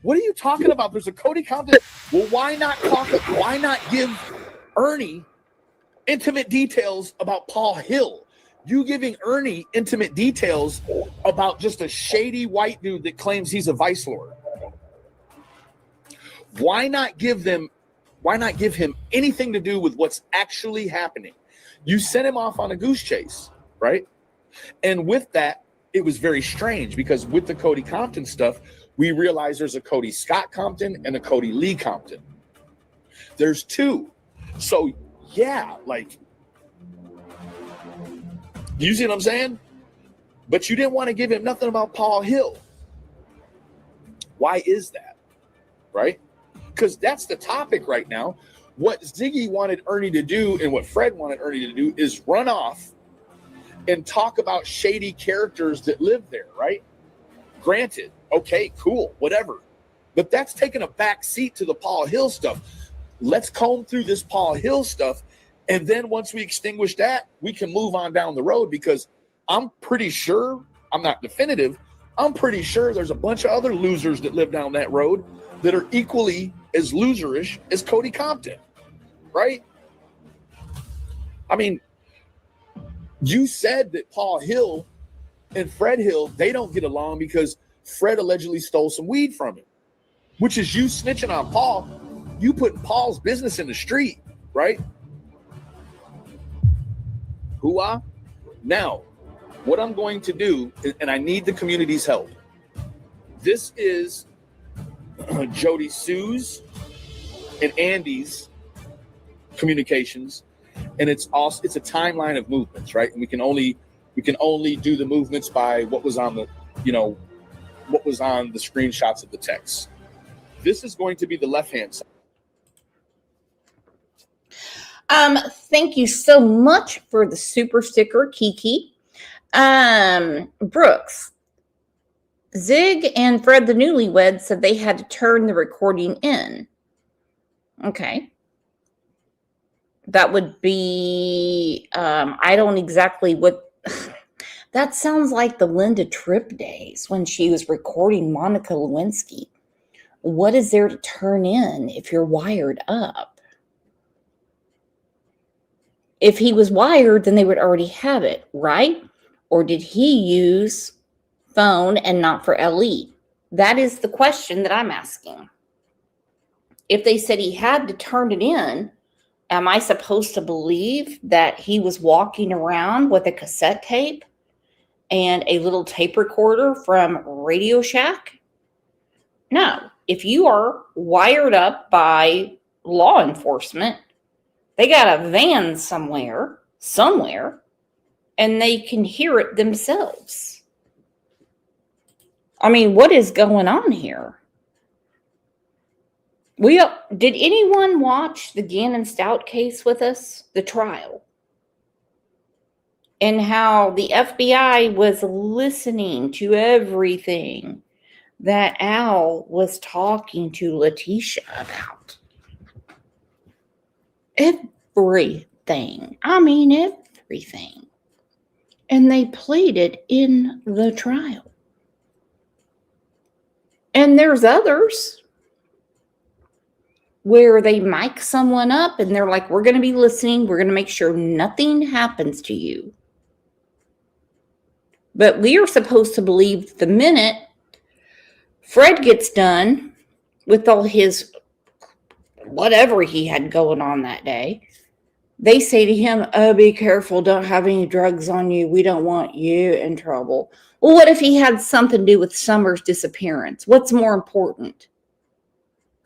What are you talking about? There's a Cody Compton. Well, why not give Ernie intimate details about Paul Hill? You giving Ernie intimate details about just a shady white dude that claims he's a vice lord. Why not give him anything to do with what's actually happening? You sent him off on a goose chase, right? And with that, it was very strange because with the Cody Compton stuff, we realized there's a Cody Scott Compton and a Cody Lee Compton. There's two. So yeah, like, you see what I'm saying? But you didn't want to give him nothing about Paul Hill. Why is that? Right? Because that's the topic right now. What Ziggy wanted Ernie to do and what Fred wanted Ernie to do is run off and talk about shady characters that live there, right? Granted, okay, cool, whatever. But that's taking a back seat to the Paul Hill stuff. Let's comb through this Paul Hill stuff. And then once we extinguish that, we can move on down the road because I'm pretty sure, I'm not definitive, I'm pretty sure there's a bunch of other losers that live down that road that are equally as loserish as Cody Compton, right? I mean, you said that Paul Hill and Fred Hill, they don't get along because Fred allegedly stole some weed from him, which is you snitching on Paul. You putting Paul's business in the street, right? Hoo-ah. Now, what I'm going to do, and I need the community's help. This is Jody Sue's and Andy's communications, and it's a timeline of movements, right? And we can only do the movements by what was on the, what was on the screenshots of the text. This is going to be the left-hand side. Thank you so much for the super sticker, Kiki. Brooks, Zig and Fred the newlyweds said they had to turn the recording in. Okay. That would be, I don't exactly what, that sounds like the Linda Tripp days when she was recording Monica Lewinsky. What is there to turn in if you're wired up? If he was wired, then they would already have it, right? Or did he use phone and not for LE? That is the question that I'm asking. If they said he had to turn it in, am I supposed to believe that he was walking around with a cassette tape and a little tape recorder from Radio Shack? No. If you are wired up by law enforcement, they got a van somewhere, and they can hear it themselves. I mean, what is going on here? Did anyone watch the Gannon Stout case with us? The trial? And how the FBI was listening to everything that Al was talking to Letitia about. Everything. I mean, everything. And they played it in the trial. And there's others where they mic someone up and they're like, we're going to be listening. We're going to make sure nothing happens to you. But we are supposed to believe the minute Fred gets done with all his whatever he had going on that day, they say to him, oh, be careful. Don't have any drugs on you. We don't want you in trouble. Well, what if he had something to do with Summer's disappearance? What's more important?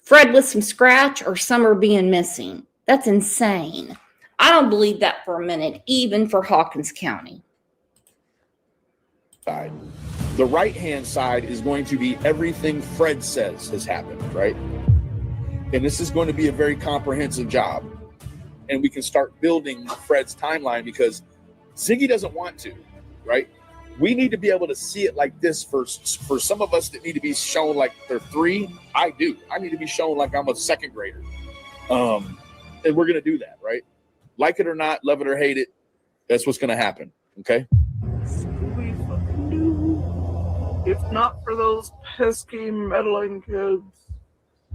Fred with some scratch or Summer being missing? That's insane. I don't believe that for a minute, even for Hawkins County. The right-hand side is going to be everything Fred says has happened, right? And this is going to be a very comprehensive job. And we can start building Fred's timeline because Ziggy doesn't want to, right? We need to be able to see it like this for some of us that need to be shown like they're 3. I do. I need to be shown like I'm a second grader. And we're going to do that, right? Like it or not, love it or hate it, that's what's going to happen, okay? If not for those pesky meddling kids.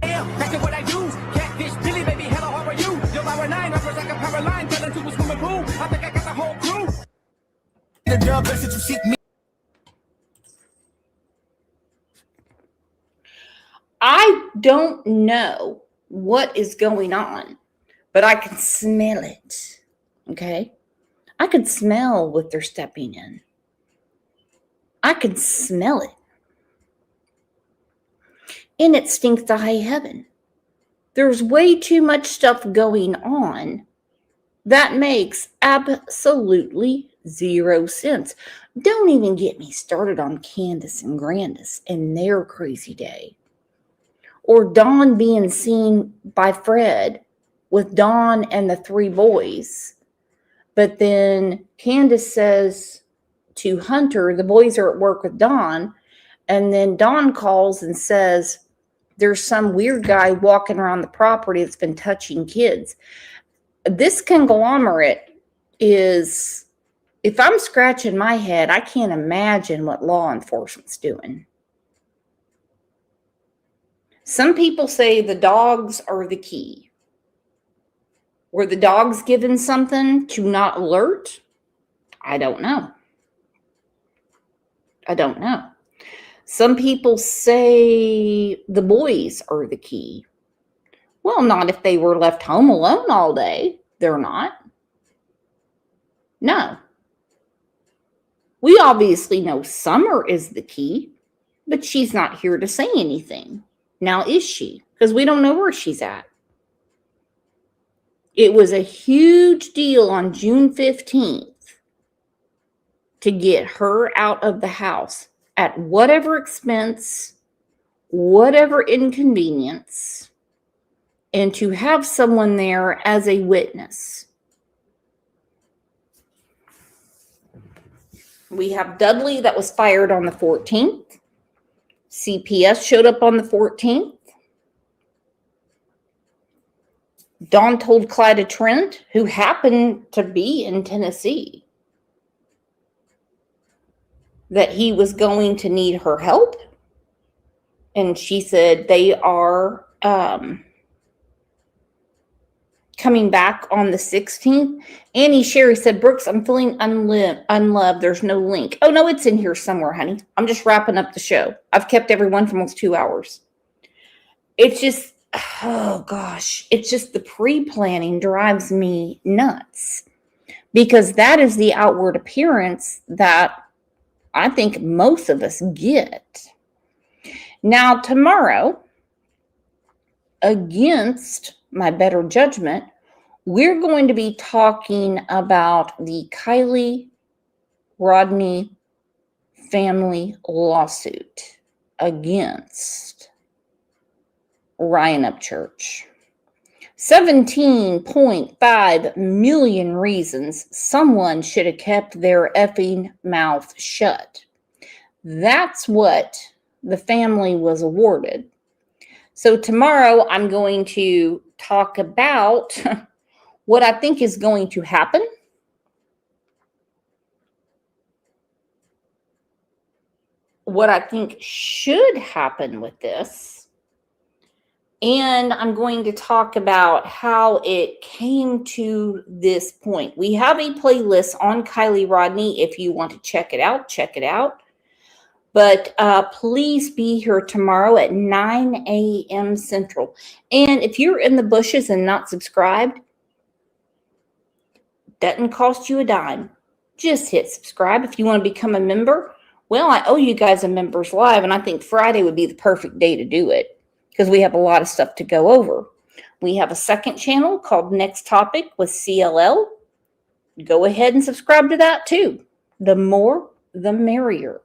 That's what I do. Catfish, Billy, baby, hello, how are you? You're our 9, rappers like a power line, fell into a swimming pool. I think I got the whole crew. The job is that you seek me. I don't know what is going on, but I can smell it. Okay? I can smell what they're stepping in. I can smell it. And it stinks to high heaven. There's way too much stuff going on that makes absolutely zero sense. Don't even get me started on Candace and Grandis and their crazy day. Or Dawn being seen by Fred with Dawn and the 3 boys. But then Candace says to Hunter, the boys are at work with Dawn. And then Dawn calls and says, there's some weird guy walking around the property that's been touching kids. This conglomerate is, if I'm scratching my head, I can't imagine what law enforcement's doing. Some people say the dogs are the key. Were the dogs given something to not alert? I don't know. I don't know. Some people say the boys are the key. Well, not if they were left home alone all day. They're not. No. We obviously know Summer is the key, but she's not here to say anything. Now, is she? Because we don't know where she's at. It was a huge deal on June 15th to get her out of the house at whatever expense, whatever inconvenience, and to have someone there as a witness. We have Dudley that was fired on the 14th. CPS showed up on the 14th. Dawn told Clyda Trent, who happened to be in Tennessee, that he was going to need her help. And she said they are coming back on the 16th. Annie Sherry said, Brooks, I'm feeling unloved. There's no link. Oh, no, it's in here somewhere, honey. I'm just wrapping up the show. I've kept everyone for almost 2 hours. It's just, oh gosh, it's just the pre-planning drives me nuts, because that is the outward appearance that I think most of us get. Now, tomorrow, against my better judgment, we're going to be talking about the Kylie Rodney family lawsuit against Ryan Upchurch. 17.5 million reasons someone should have kept their effing mouth shut. That's what the family was awarded. So tomorrow I'm going to talk about what I think is going to happen, what I think should happen with this, and I'm going to talk about how it came to this point. We have a playlist on Kylie Rodney. If you want to check it out, check it out. But please be here tomorrow at 9 a.m. Central. And if you're in the bushes and not subscribed, doesn't cost you a dime. Just hit subscribe. If you want to become a member, well, I owe you guys a members live, and I think Friday would be the perfect day to do it because we have a lot of stuff to go over. We have a second channel called Next Topic with CLL. Go ahead and subscribe to that too. The more, the merrier.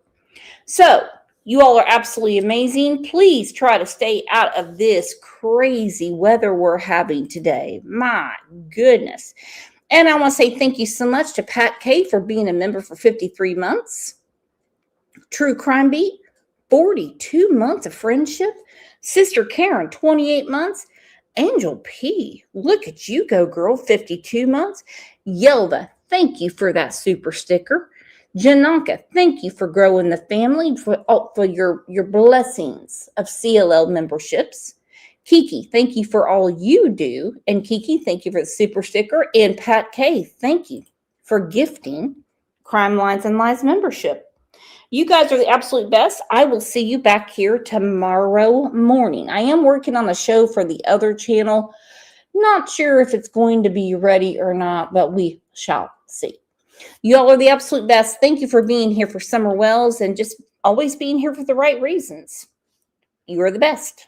So, you all are absolutely amazing. Please try to stay out of this crazy weather we're having today. My goodness. And I want to say thank you so much to Pat K for being a member for 53 months. True Crime Beat, 42 months of friendship. Sister Karen, 28 months. Angel P, look at you go, girl, 52 months. Yelva, thank you for that super sticker. Jananka, thank you for growing the family, for your blessings of CLL memberships. Kiki, thank you for all you do. And Kiki, thank you for the super sticker. And Pat K, thank you for gifting Crime Lines and Lies membership. You guys are the absolute best. I will see you back here tomorrow morning. I am working on a show for the other channel. Not sure if it's going to be ready or not, but we shall see. You all are the absolute best. Thank you for being here for Summer Wells and just always being here for the right reasons. You are the best.